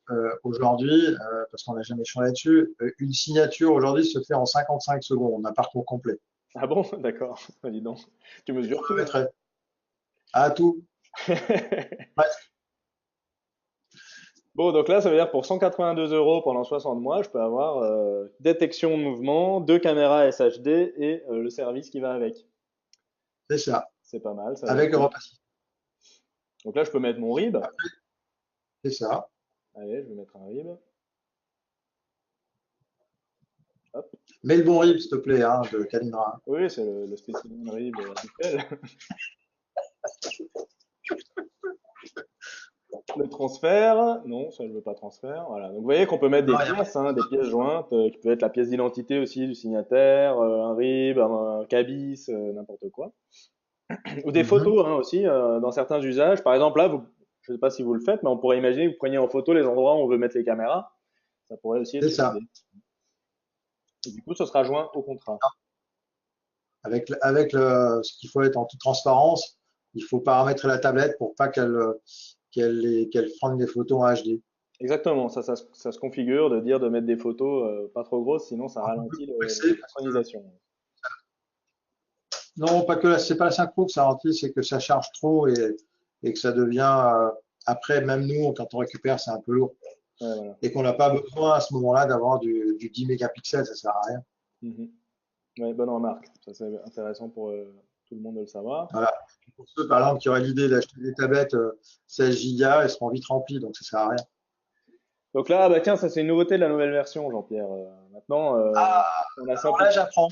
aujourd'hui, parce qu'on n'a jamais échangé là-dessus, une signature aujourd'hui se fait en 55 secondes, un parcours complet. Ah bon? D'accord. Dis donc. Tu C'est mesures tout, chronométré. À tout. hein. Presque. Bon, donc là, ça veut dire pour 182 euros pendant 60 mois, je peux avoir détection de mouvement, deux caméras SHD et le service qui va avec. C'est ça. C'est pas mal, ça Avec aussi. Europe Pacifique. Donc là, je peux mettre mon RIB. C'est ça. Allez, je vais mettre un RIB. Hop. Mets le bon RIB, s'il te plaît, hein, de Kalindra. Oui, c'est le spécimen RIB habituel. Le transfert, non, ça je veux pas transfert. Voilà. Donc vous voyez qu'on peut mettre Non, des il y a pas pièces, hein, des pièces jointes, qui peuvent être la pièce d'identité aussi du signataire, un RIB, un cabis, n'importe quoi. Ou des de- Mhm. photos hein, aussi, dans certains usages. Par exemple, là, je ne sais pas si vous le faites, mais on pourrait imaginer que vous preniez en photo les endroits où on veut mettre les caméras. Ça pourrait aussi être C'est une ça. idée. Et du coup, ce sera joint au contrat. Ce qu'il faut être en toute transparence, il faut paramétrer la tablette pour pas qu'elle prenne des photos en HD. Exactement, ça se configure de dire de mettre des photos pas trop grosses, sinon ça Un peu plus ralentit la complexé, parce que synchronisation. non, pas que c'est pas la synchro que ça ralentit, c'est que ça charge trop et que ça devient après, même nous, quand on récupère, c'est un peu lourd. Ouais, voilà. Et qu'on n'a pas besoin à ce moment-là d'avoir du 10 mégapixels, ça sert à rien. Mhm. Ouais, bonne remarque. Ça, c'est intéressant pour tout le monde de le savoir. Voilà. Pour ceux, par exemple, qui auraient l'idée d'acheter des tablettes 16 gigas, elles seront vite remplies, donc ça sert à rien. Donc là, bah tiens, ça c'est une nouveauté de la nouvelle version, Jean-Pierre. Maintenant, Ah, on a ça alors pour. là, j'apprends.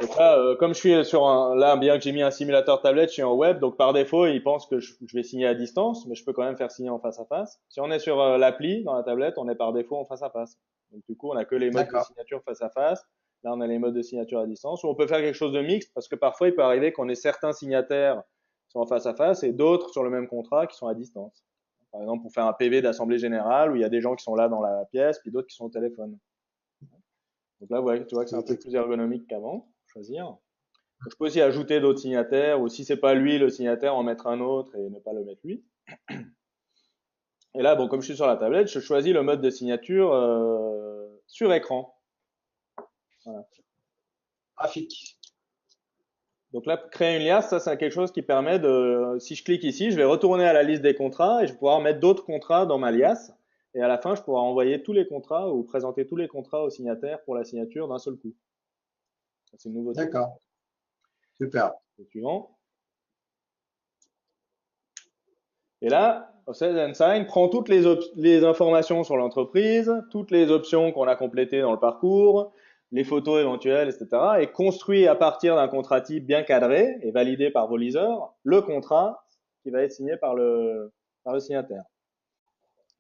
Donc là, comme je suis sur là, bien que j'ai mis un simulateur tablette, je suis en web, donc par défaut, il pense que je vais signer à distance, mais je peux quand même faire signer en face à face. Si on est sur l'appli dans la tablette, on est par défaut en face à face. Donc, du coup, on n'a que les modes de D'accord. signature face à face. Là, on a les modes de signature à distance. Ou on peut faire quelque chose de mixte parce que parfois, il peut arriver qu'on ait certains signataires qui sont en face à face et d'autres sur le même contrat qui sont à distance. Par exemple, pour faire un PV d'assemblée générale où il y a des gens qui sont là dans la pièce puis d'autres qui sont au téléphone. Donc là, ouais, tu vois que c'est un peu plus ergonomique qu'avant. Choisir. Je peux aussi ajouter d'autres signataires ou si c'est pas lui le signataire, en mettre un autre et ne pas le mettre lui. Et là, bon, comme je suis sur la tablette, je choisis le mode de signature sur écran. Voilà. Graphique. Donc là, créer une liasse, ça c'est quelque chose qui permet de, si je clique ici, je vais retourner à la liste des contrats et je vais pouvoir mettre d'autres contrats dans ma liasse. Et à la fin, je pourrai envoyer tous les contrats ou présenter tous les contrats au signataire pour la signature d'un seul coup. C'est une nouveauté. D'accord. Super. Le suivant. Et là, Offset & Sign prend toutes les informations sur l'entreprise, toutes les options qu'on a complétées dans le parcours, les photos éventuelles, etc. et construit à partir d'un contrat type bien cadré et validé par vos liseurs, le contrat qui va être signé par le signataire.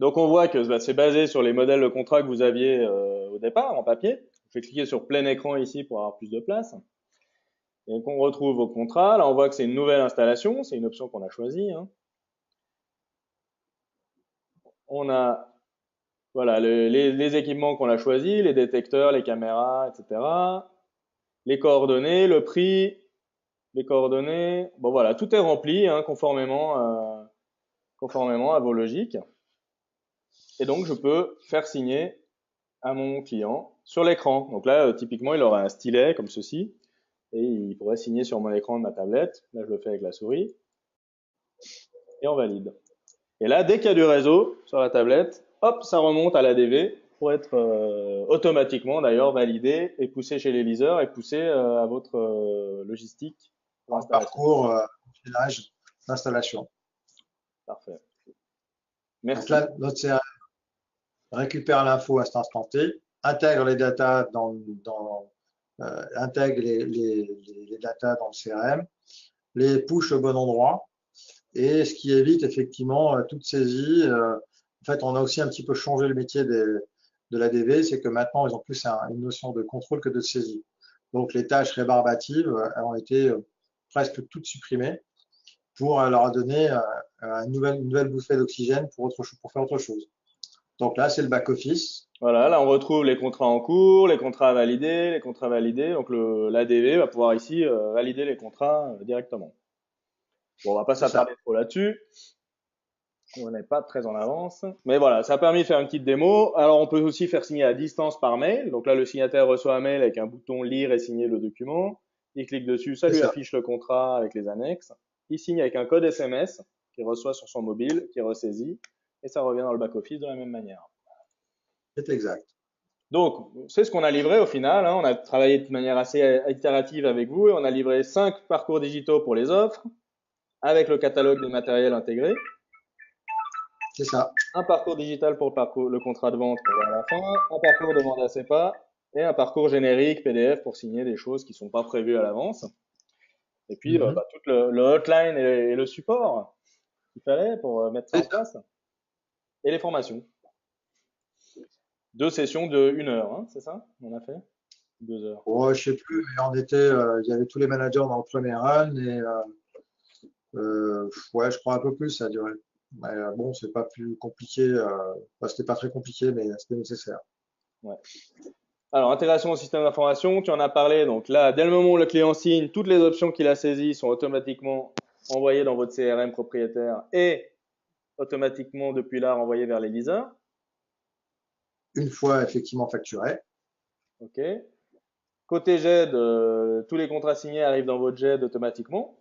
Donc on voit que c'est basé sur les modèles de contrat que vous aviez au départ en papier. Je vais cliquer sur plein écran ici pour avoir plus de place. Et donc on retrouve vos contrats. Là on voit que c'est une nouvelle installation, c'est une option qu'on a choisie. Hein. On a voilà, les équipements qu'on a choisis, les détecteurs, les caméras, etc. Les coordonnées, le prix, les coordonnées. Bon voilà, tout est rempli hein, conformément à vos logiques. Et donc je peux faire signer à mon client sur l'écran. Donc là, typiquement, il aura un stylet comme ceci et il pourrait signer sur mon écran de ma tablette. Là, je le fais avec la souris et on valide. Et là, dès qu'il y a du réseau sur la tablette, hop, ça remonte à l'ADV pour être automatiquement d'ailleurs validé et poussé chez les liseurs et poussé à votre logistique pour Dans le l'installation. parcours filage d'installation. Parfait. Donc Merci. là, notre CRM récupère l'info à cet instant T, intègre les datas intègre les datas dans le CRM, les push au bon endroit, et ce qui évite effectivement toute saisie. En fait, on a aussi un petit peu changé le métier de l'ADV, c'est que maintenant, ils ont plus une notion de contrôle que de saisie. Donc, les tâches rébarbatives ont été presque toutes supprimées pour leur donner une nouvelle bouffée d'oxygène pour faire autre chose. Donc là, c'est le back-office. Voilà, là on retrouve les contrats en cours, les contrats à valider, les contrats validés. Donc l'ADV va pouvoir ici valider les contrats directement. Bon, on va pas C'est ça. s'attarder trop là-dessus. On n'est pas très en avance. Mais voilà, ça a permis de faire une petite démo. Alors, on peut aussi faire signer à distance par mail. Donc là, le signataire reçoit un mail avec un bouton lire et signer le document. Il clique dessus, ça C'est lui ça. affiche le contrat avec les annexes. Il signe avec un code SMS qu'il reçoit sur son mobile, qu'il ressaisit. Et ça revient dans le back-office de la même manière. C'est exact. Donc, c'est ce qu'on a livré au final. Hein. On a travaillé de manière assez itérative avec vous et on a livré 5 parcours digitaux pour les offres avec le catalogue des matériels intégrés. C'est ça. Un parcours digital pour le contrat de vente qu'on voit à la fin, un parcours demande à CEPA et un parcours générique PDF pour signer des choses qui ne sont pas prévues à l'avance. Et puis, tout le hotline et le support qu'il fallait pour mettre ça en place. Et les formations. 2 sessions de 1 heure, hein, c'est ça? On a fait 2 heures. Oh, je sais plus, mais il y avait tous les managers dans le premier run et ouais, je crois un peu plus ça a duré. Mais bon, c'est pas plus compliqué. C'était pas très compliqué, mais c'était nécessaire. Ouais. Alors, intégration au système d'information, tu en as parlé. Donc là, dès le moment où le client signe, toutes les options qu'il a saisies sont automatiquement envoyées dans votre CRM propriétaire et automatiquement depuis là renvoyées vers les liseurs. Une fois effectivement facturé. OK. Côté GED, tous les contrats signés arrivent dans votre GED automatiquement.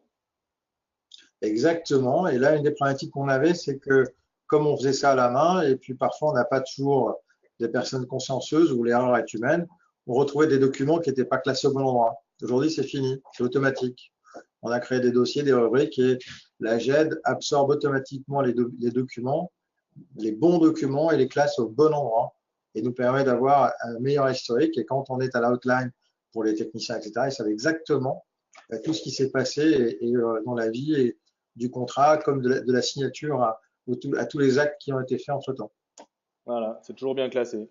Exactement. Et là, une des problématiques qu'on avait, c'est que comme on faisait ça à la main, et puis parfois on n'a pas toujours des personnes consciencieuses où l'erreur est humaine, on retrouvait des documents qui n'étaient pas classés au bon endroit. Aujourd'hui, c'est fini, c'est automatique. On a créé des dossiers, des rubriques et la GED absorbe automatiquement les documents, les bons documents et les classe au bon endroit et nous permet d'avoir un meilleur historique. Et quand on est à l'outline pour les techniciens, etc., ils savent exactement tout ce qui s'est passé dans la vie et du contrat, comme de la signature à tous les actes qui ont été faits entre-temps. Voilà, c'est toujours bien classé.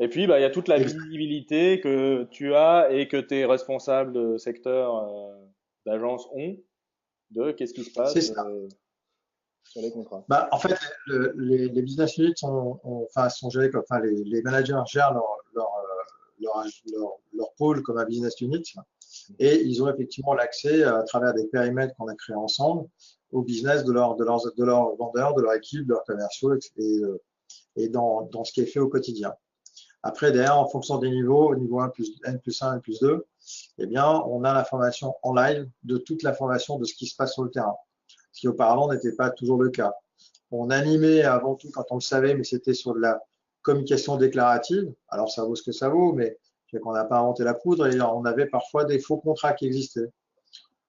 Et puis, bah, il y a toute la Et visibilité que tu as et que tes responsables de secteur d'agence ont de qu'est-ce qui se c'est passe ça. sur les contrats. Bah, en fait, les business units enfin, sont gérés comme, enfin, les managers gèrent leur, leur pôle comme un business unit et ils ont effectivement l'accès à travers des périmètres qu'on a créés ensemble au business de leurs vendeurs, de leur équipe, de leurs commerciaux et dans ce qui est fait au quotidien. Après, derrière, en fonction des niveaux, au niveau 1 plus N plus 1, N plus 2, eh bien, on a l'information en live de toute l'information de ce qui se passe sur le terrain, ce qui auparavant n'était pas toujours le cas. On animait avant tout quand on le savait, mais c'était sur de la communication déclarative. Alors, ça vaut ce que ça vaut, mais on n'a pas inventé la poudre et on avait parfois des faux contrats qui existaient.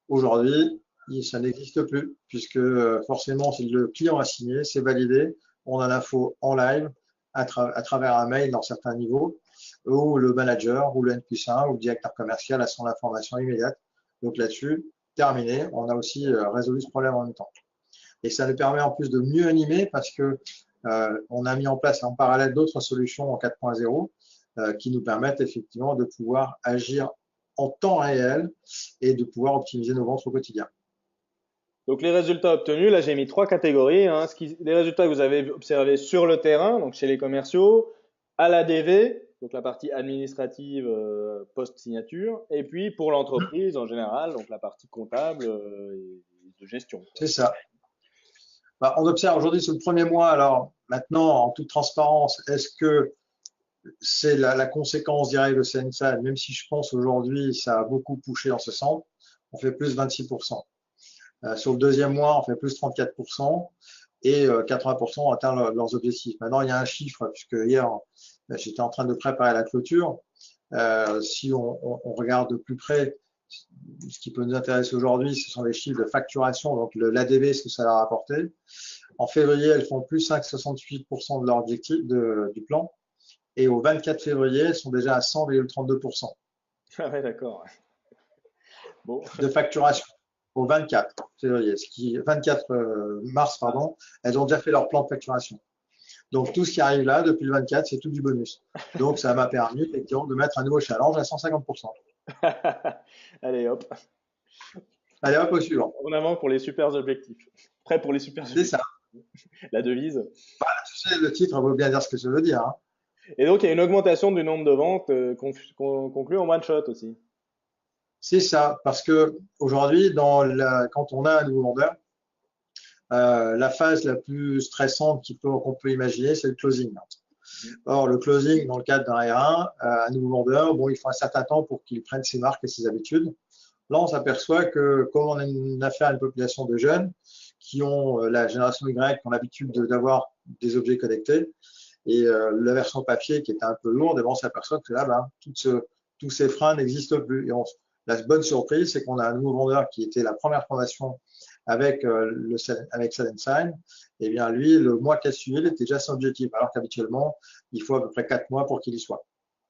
Aujourd'hui, ça n'existe plus, puisque forcément, si le client a signé, c'est validé, on a l'info en live à travers un mail dans certains niveaux, où le manager, ou le N plus 1, ou le directeur commercial a son information immédiate. Donc là-dessus, terminé, on a aussi résolu ce problème en même temps. Et ça nous permet en plus de mieux animer parce que on a mis en place en parallèle d'autres solutions en 4.0 qui nous permettent effectivement de pouvoir agir en temps réel et de pouvoir optimiser nos ventes au quotidien. Donc les résultats obtenus, là j'ai mis trois catégories, hein. Les résultats que vous avez observés sur le terrain, donc chez les commerciaux, à la DV, donc la partie administrative post-signature, et puis pour l'entreprise en général, donc la partie comptable et de gestion, quoi. C'est ça. Bah, on observe aujourd'hui sur le premier mois, alors maintenant en toute transparence, est-ce que c'est la conséquence directe de CNSA, même si je pense aujourd'hui ça a beaucoup poussé dans ce sens, on fait plus 26%. Sur le deuxième mois, on fait plus 34% et 80% ont atteint leurs objectifs. Maintenant, il y a un chiffre, puisque hier, j'étais en train de préparer la clôture. Si on regarde de plus près, ce qui peut nous intéresser aujourd'hui, ce sont les chiffres de facturation, donc l'ADV, ce que ça leur a apporté. En février, elles font plus 5,68% de leur objectif du plan. Et au 24 février, elles sont déjà à 100,32% Ah ouais, d'accord. Bon, de facturation au 24 février, 24 mars, pardon, elles ont déjà fait leur plan de facturation. Donc tout ce qui arrive là, depuis le 24, c'est tout du bonus. Donc ça m'a permis effectivement de mettre un nouveau challenge à 150%. allez hop, Allez hop, au suivant. en avant pour les super objectifs. Prêt pour les super C'est ça. objectifs. La devise. Tu sais, le titre veut bien dire ce que ça veut dire, hein. Et donc il y a une augmentation du nombre de ventes conclues en one shot aussi. C'est ça, parce que aujourd'hui, quand on a un nouveau vendeur, la phase la plus stressante qu'on peut imaginer, c'est le closing. Or, le closing, dans le cadre d'un R1, un nouveau vendeur, bon, il faut un certain temps pour qu'il prenne ses marques et ses habitudes. Là, on s'aperçoit que comme on a une affaire à une population de jeunes qui ont la génération Y, qui ont l'habitude d'avoir des objets connectés, et la version papier qui était un peu lourde, et ben, on s'aperçoit que là, ben, tous ces freins n'existent plus. Et la bonne surprise, c'est qu'on a un nouveau vendeur qui était la première formation avec avec Sign. Et bien lui, le mois qui a suivi, il était déjà son objectif, alors qu'habituellement, il faut à peu près 4 mois pour qu'il y soit.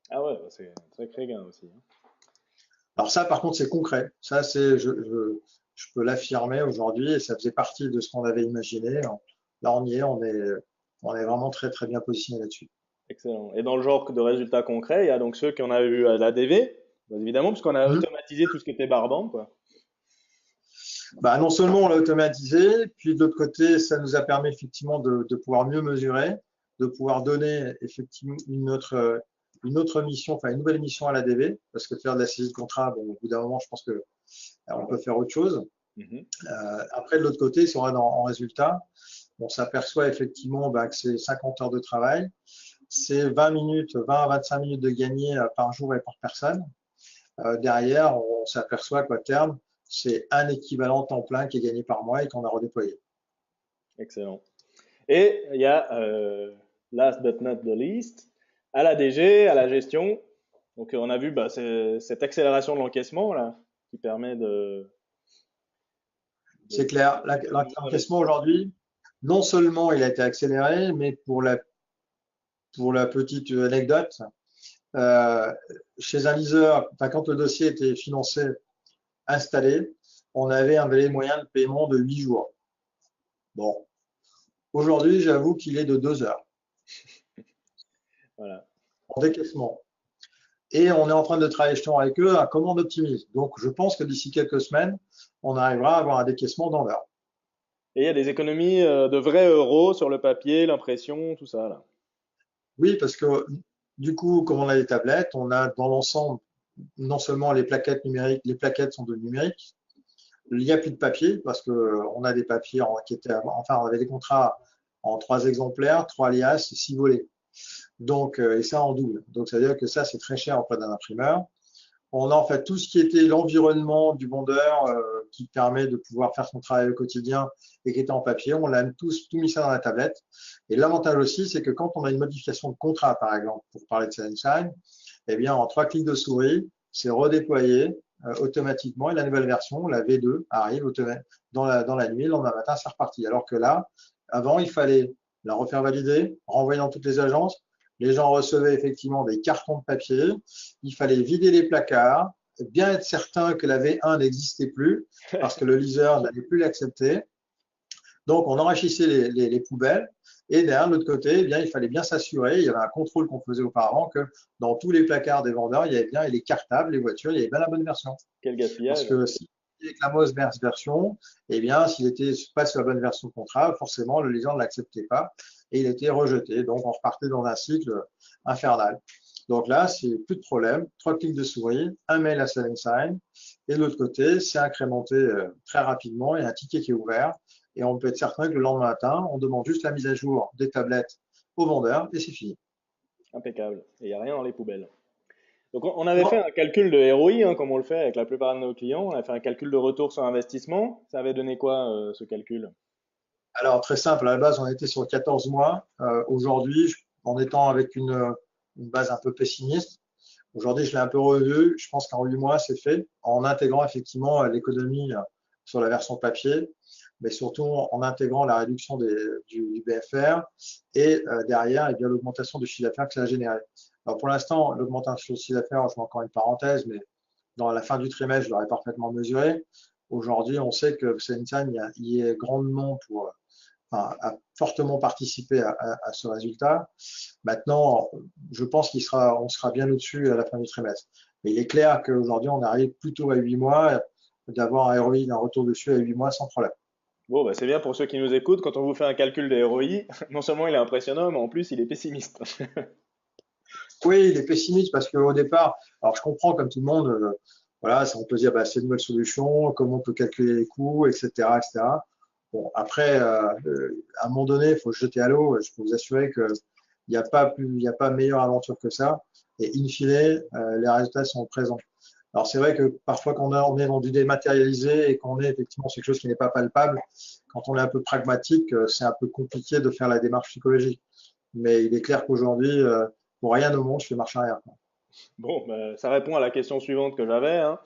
Ah ouais, c'est un sacré gain aussi, hein. Alors ça, par contre, c'est concret. Ça, je peux l'affirmer aujourd'hui et ça faisait partie de ce qu'on avait imaginé. Là, on y est, on est vraiment très, très bien positionné là-dessus. Excellent. Et dans le genre de résultats concrets, il y a donc ceux qui en avaient eu à l'ADV, évidemment, puisqu'on a Mmh. automatisé tout ce qui était barbant, quoi. Bah, non seulement on l'a automatisé, puis de l'autre côté, ça nous a permis effectivement de pouvoir mieux mesurer, de pouvoir donner effectivement une autre mission, enfin une nouvelle mission à l'ADV, parce que faire de la saisie de contrat, bon, au bout d'un moment, je pense que on peut faire autre chose. Mhm. Après, de l'autre côté, si on regarde en résultat, on s'aperçoit effectivement bah, que c'est 50 heures de travail, c'est 20 minutes, 20 à 25 minutes de gagné par jour et par personne. Derrière, on s'aperçoit qu'à terme, c'est un équivalent temps plein qui est gagné par mois et qu'on a redéployé. Excellent. Et il y a, last but not the least, à la DG, à la gestion. Donc on a vu bah, cette accélération de l'encaissement là, qui permet C'est clair, l'encaissement aujourd'hui, non seulement il a été accéléré, mais pour la petite anecdote, euh, chez un liseur, quand le dossier était financé, installé, on avait un délai moyen de paiement de 8 jours. Bon, aujourd'hui, j'avoue qu'il est de 2 heures. Voilà. en décaissement. Et on est en train de travailler justement avec eux à comment on optimise. Donc, je pense que d'ici quelques semaines, on arrivera à avoir un décaissement dans l'heure. Et il y a des économies de vrais euros sur le papier, l'impression, tout ça, là. Oui, parce que du coup, comme on a des tablettes, on a dans l'ensemble non seulement les plaquettes numériques, les plaquettes sont de numérique. Il n'y a plus de papier parce que on a des papiers qui étaient, enfin, on avait des contrats en 3 exemplaires, 3 liasses, 6 volets. Donc, et ça en double. Donc, ça veut dire que ça, c'est très cher auprès d'un imprimeur. On a en fait tout ce qui était l'environnement du vendeur qui permet de pouvoir faire son travail au quotidien et qui était en papier. On a tout mis ça dans la tablette. Et l'avantage aussi, c'est que quand on a une modification de contrat, par exemple, pour parler de Sunshine, eh bien, en 3 clics de souris, c'est redéployé automatiquement et la nouvelle version, la V2, arrive dans la nuit, le lendemain matin, c'est reparti. Alors que là, avant, il fallait la refaire valider, renvoyer dans toutes les agences. Les gens recevaient effectivement des cartons de papier. Il fallait vider les placards, bien être certain que la V1 n'existait plus parce que le liseur n'allait plus l'accepter. Donc, on enrichissait les poubelles. Et derrière, de l'autre côté, eh bien, il fallait bien s'assurer, il y avait un contrôle qu'on faisait auparavant, que dans tous les placards des vendeurs, il y avait bien et les cartables, les voitures, il y avait bien la bonne version. Quel Parce gaspillage. que si avec la mauvaise version, eh bien, s'il n'était pas sur la bonne version de contrat, forcément, le liseur ne l'acceptait pas et il était rejeté. Donc, on repartait dans un cycle infernal. Donc là, c'est plus de problème. 3 clics de souris, un mail à SendSign et de l'autre côté, c'est incrémenté très rapidement. Il y a un ticket qui est ouvert et on peut être certain que le lendemain matin, on demande juste la mise à jour des tablettes au vendeur et c'est fini. Impeccable. Et il n'y a rien dans les poubelles. Donc on avait fait Non. un calcul de ROI, hein, comme on le fait avec la plupart de nos clients. On a fait un calcul de retour sur investissement. Ça avait donné quoi ce calcul? Alors, très simple, à la base, on était sur 14 mois. Aujourd'hui, en étant avec une base un peu pessimiste, aujourd'hui, je l'ai un peu revu. Je pense qu'en 8 mois, c'est fait, en intégrant effectivement l'économie sur la version papier, mais surtout en intégrant la réduction du BFR et derrière, eh bien, l'augmentation du chiffre d'affaires que ça a généré. Alors, pour l'instant, l'augmentation du chiffre d'affaires, je mets encore une parenthèse, mais dans la fin du trimestre, je l'aurais parfaitement mesuré. Aujourd'hui, on sait que Sensan y est grandement enfin, a fortement participé à ce résultat. Maintenant, je pense on sera bien au-dessus à la fin du trimestre. Mais il est clair qu'aujourd'hui, on arrive plutôt à 8 mois, d'avoir un ROI, d'un retour dessus à 8 mois sans problème. Bon, bah, c'est bien pour ceux qui nous écoutent. Quand on vous fait un calcul de ROI, non seulement il est impressionnant, mais en plus il est pessimiste. Oui, il est pessimiste parce qu'au départ, alors je comprends comme tout le monde, voilà, on peut dire bah, c'est une nouvelle solution, comment on peut calculer les coûts, etc., etc. Bon, après, à un moment donné, il faut se jeter à l'eau. Je peux vous assurer qu'il n'y a pas meilleure aventure que ça. Et in fine, les résultats sont présents. Alors c'est vrai que parfois quand on est dans du dématérialisé et qu'on est effectivement sur quelque chose qui n'est pas palpable, quand on est un peu pragmatique, c'est un peu compliqué de faire la démarche psychologique. Mais il est clair qu'aujourd'hui, pour rien au monde, je fais marche arrière. Bon, bah, ça répond à la question suivante que j'avais, hein.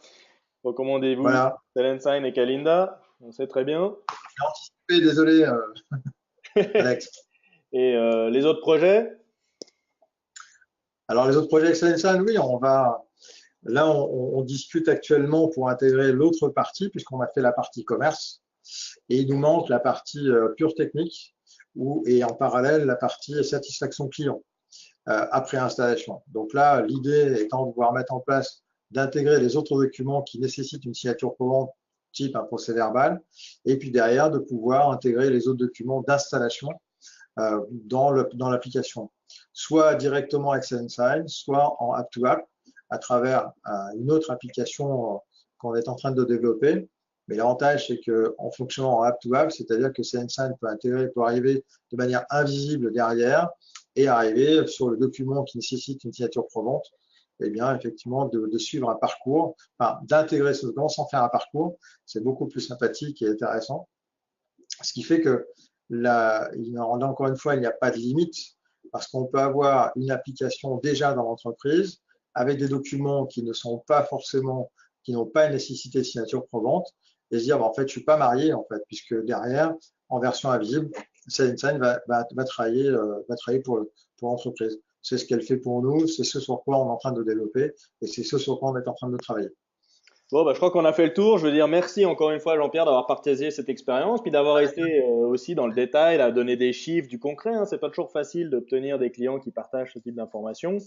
Recommandez-vous Voilà. Telesign et Kalinda? On sait très bien. J'ai anticipé, désolé, Alex. Et les autres projets? Alors les autres projets Excellensan, oui, là, on discute actuellement pour intégrer l'autre partie, puisqu'on a fait la partie commerce, et il nous manque la partie pure technique, et en parallèle la partie satisfaction client après installation. Donc là, l'idée étant de pouvoir mettre en place, d'intégrer les autres documents qui nécessitent une signature courante, type un procès-verbal, et puis derrière de pouvoir intégrer les autres documents d'installation dans l'application, soit directement avec SendSign, soit en app-to-app à travers une autre application qu'on est en train de développer. Mais l'avantage, c'est qu'en fonctionnant en app-to-app, c'est-à-dire que SendSign peut arriver de manière invisible derrière et arriver sur le document qui nécessite une signature probante, et bien effectivement de suivre un parcours, enfin, d'intégrer ce document sans faire un parcours, c'est beaucoup plus sympathique et intéressant. Ce qui fait que là, encore une fois, il n'y a pas de limite parce qu'on peut avoir une application déjà dans l'entreprise avec des documents qui ne sont pas forcément, qui n'ont pas une nécessité de signature probante et se dire, bah, en fait, je ne suis pas marié, en fait, puisque derrière, en version invisible, SendSign va travailler pour l'entreprise. C'est ce qu'elle fait pour nous, c'est ce sur quoi on est en train de développer et c'est ce sur quoi on est en train de travailler. Bon, bah, je crois qu'on a fait le tour. Je veux dire merci encore une fois, Jean-Pierre, d'avoir partagé cette expérience, puis d'avoir été aussi dans le détail, à donner des chiffres, du concret. Hein. C'est pas toujours facile d'obtenir des clients qui partagent ce type d'informations.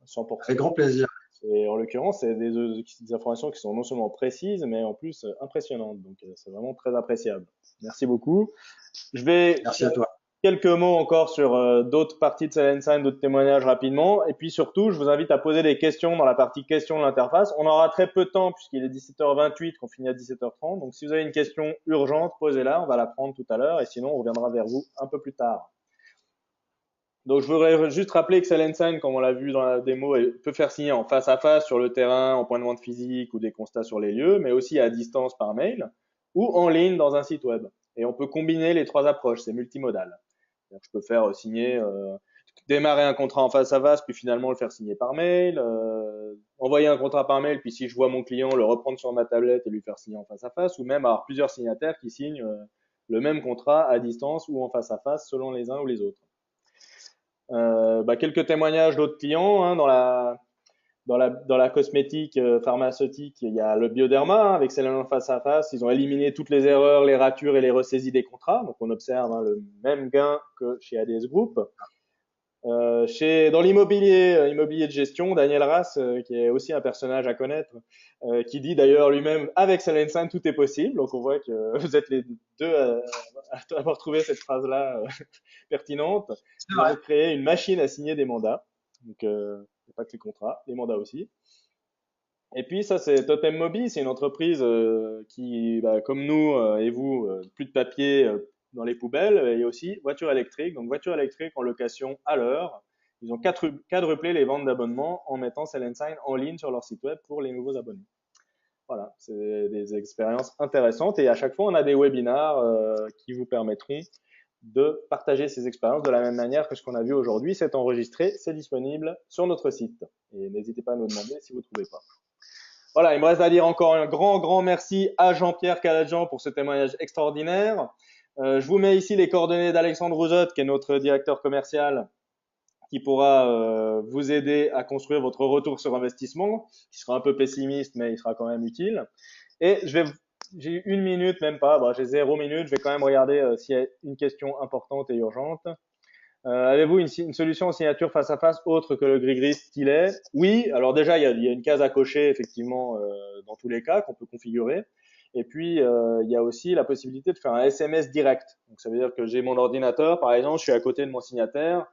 100%. Avec grand plaisir. Et en l'occurrence, c'est des informations qui sont non seulement précises, mais en plus impressionnantes. Donc, c'est vraiment très appréciable. Merci beaucoup. Je vais Merci à toi. quelques mots encore sur d'autres parties de Sign, d'autres témoignages rapidement. Et puis surtout, je vous invite à poser des questions dans la partie questions de l'interface. On aura très peu de temps puisqu'il est 17h28, qu'on finit à 17h30. Donc si vous avez une question urgente, posez-la. On va la prendre tout à l'heure. Et sinon, on reviendra vers vous un peu plus tard. Donc je voudrais juste rappeler que Sign, comme on l'a vu dans la démo, peut faire signer en face à face sur le terrain, en point de vente physique ou des constats sur les lieux, mais aussi à distance par mail ou en ligne dans un site web. Et on peut combiner les trois approches. C'est multimodal. Je peux faire signer, démarrer un contrat en face à face, puis finalement le faire signer par mail, envoyer un contrat par mail, puis si je vois mon client, le reprendre sur ma tablette et lui faire signer en face à face, ou même avoir plusieurs signataires qui signent le même contrat à distance ou en face à face selon les uns ou les autres. Quelques témoignages d'autres clients hein, dans la cosmétique pharmaceutique, il y a le Bioderma hein, avec Céline face à face. Ils ont éliminé toutes les erreurs, les ratures et les ressaisies des contrats. Donc on observe hein, le même gain que chez ADS Group. Dans l'immobilier, immobilier de gestion, Daniel Rass, qui est aussi un personnage à connaître, qui dit d'ailleurs lui-même avec Salensan tout est possible. Donc on voit que vous êtes les deux à avoir trouvé cette phrase-là pertinente. Ils ont créé une machine à signer des mandats. Donc pas que les contrats, les mandats aussi. Et puis ça, c'est Totem Mobi, c'est une entreprise qui, comme nous et vous, plus de papier dans les poubelles, et aussi voiture électrique. Donc voiture électrique en location à l'heure. Ils ont quadruplé les ventes d'abonnements en mettant Sell & Sign en ligne sur leur site web pour les nouveaux abonnés. Voilà, c'est des expériences intéressantes et à chaque fois, on a des webinars qui vous permettront de partager ces expériences de la même manière que ce qu'on a vu aujourd'hui. C'est enregistré, c'est disponible sur notre site. Et n'hésitez pas à nous demander si vous ne trouvez pas. Voilà, il me reste à dire encore un grand merci à Jean-Pierre Caladjan pour ce témoignage extraordinaire. Je vous mets ici les coordonnées d'Alexandre Rouzotte, qui est notre directeur commercial, qui pourra vous aider à construire votre retour sur investissement, qui sera un peu pessimiste, mais il sera quand même utile. Et j'ai 1 minute, même pas, j'ai 0 minute, je vais quand même regarder s'il y a une question importante et urgente. Avez-vous une solution en signature face à face autre que le gris-gris stylet? Oui, alors déjà, il y a une case à cocher, effectivement, dans tous les cas, qu'on peut configurer. Et puis, il y a aussi la possibilité de faire un SMS direct. Donc, ça veut dire que j'ai mon ordinateur, par exemple, je suis à côté de mon signataire,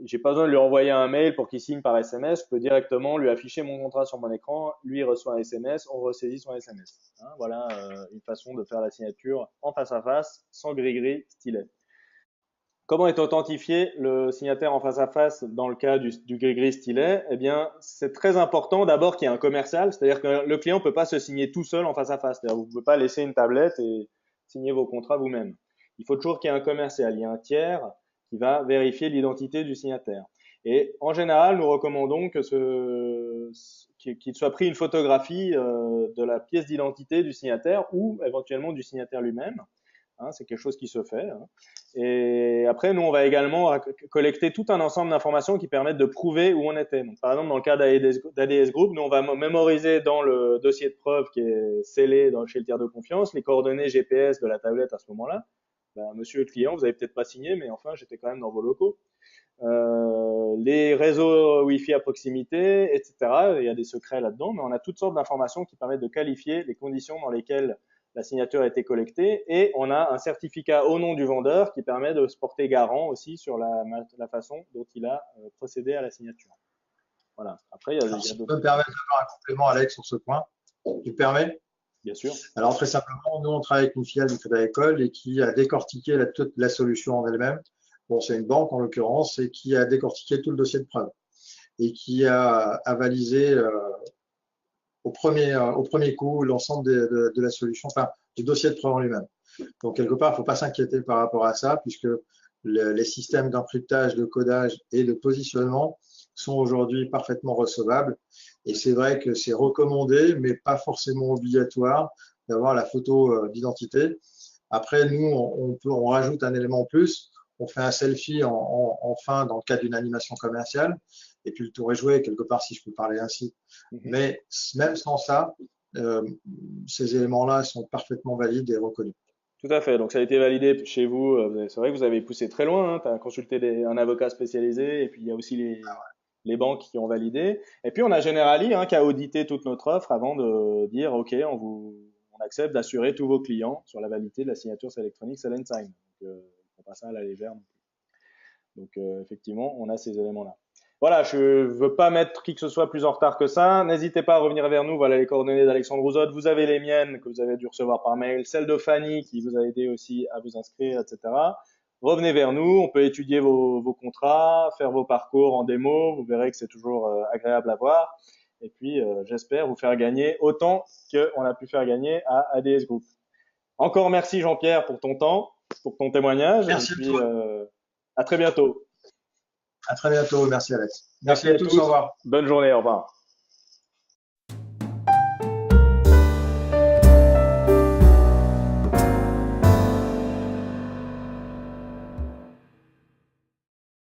j'ai pas besoin de lui envoyer un mail pour qu'il signe par SMS, je peux directement lui afficher mon contrat sur mon écran, lui reçoit un SMS, on ressaisit son SMS. Hein, voilà une façon de faire la signature en face à face, sans gris-gris stylet. Comment est authentifié le signataire en face à face dans le cas du gris-gris stylet? Eh bien, c'est très important d'abord qu'il y ait un commercial, c'est-à-dire que le client ne peut pas se signer tout seul en face à face. C'est-à-dire que vous ne pouvez pas laisser une tablette et signer vos contrats vous-même. Il faut toujours qu'il y ait un commercial, il y a un tiers qui va vérifier l'identité du signataire. Et en général, nous recommandons qu'il soit pris une photographie de la pièce d'identité du signataire ou éventuellement du signataire lui-même. Hein, c'est quelque chose qui se fait. Hein. Et après, nous, on va également collecter tout un ensemble d'informations qui permettent de prouver où on était. Donc, par exemple, dans le cas d'ADS Group, nous, on va mémoriser dans le dossier de preuve qui est scellé chez le tiers de confiance les coordonnées GPS de la tablette à ce moment-là. Monsieur le client, vous avez peut-être pas signé, mais enfin, j'étais quand même dans vos locaux. Les réseaux Wi-Fi à proximité, etc. Il y a des secrets là-dedans, mais on a toutes sortes d'informations qui permettent de qualifier les conditions dans lesquelles la signature a été collectée et on a un certificat au nom du vendeur qui permet de se porter garant aussi sur la façon dont il a procédé à la signature. Voilà. Après, il y a d'autres. Si tu peux me permettre de faire un complément, Alex, sur ce point. Tu te permets? Bien sûr. Alors, très simplement, nous, on travaille avec une filiale du Crédit Agricole et qui a décortiqué toute la solution en elle-même. Bon, c'est une banque en l'occurrence et qui a décortiqué tout le dossier de preuve et qui a avalisé au premier coup l'ensemble de la solution, enfin du dossier de preuve en lui-même. Donc quelque part, il ne faut pas s'inquiéter par rapport à ça, puisque les systèmes d'encryptage, de codage et de positionnement sont aujourd'hui parfaitement recevables. Et c'est vrai que c'est recommandé, mais pas forcément obligatoire d'avoir la photo d'identité. Après, nous, on rajoute un élément en plus. On fait un selfie en fin dans le cadre d'une animation commerciale. Et puis le tour est joué, quelque part, si je peux parler ainsi. Mais même sans ça, euh, ces éléments-là sont parfaitement valides et reconnus. Tout à fait. Donc ça a été validé chez vous. C'est vrai que vous avez poussé très loin, hein. Tu as consulté un avocat spécialisé et puis il y a aussi les banques qui ont validé. Et puis on a Generali, hein, qui a audité toute notre offre avant de dire OK, on accepte d'assurer tous vos clients sur la validité de la signature électronique Sell and Sign. Donc il ne faut pas ça à la légère non plus. Donc effectivement, on a ces éléments-là. Voilà, je veux pas mettre qui que ce soit plus en retard que ça. N'hésitez pas à revenir vers nous. Voilà les coordonnées d'Alexandre Rouzotte. Vous avez les miennes que vous avez dû recevoir par mail, celles de Fanny qui vous a aidé aussi à vous inscrire, etc. Revenez vers nous. On peut étudier vos contrats, faire vos parcours en démo. Vous verrez que c'est toujours agréable à voir. Et puis, j'espère vous faire gagner autant qu'on a pu faire gagner à ADS Group. Encore merci Jean-Pierre pour ton temps, pour ton témoignage. Merci et à puis, toi. à très bientôt. À très bientôt. Merci Alex. Merci Merci à à tous. tous. Au revoir. Bonne journée. Au revoir.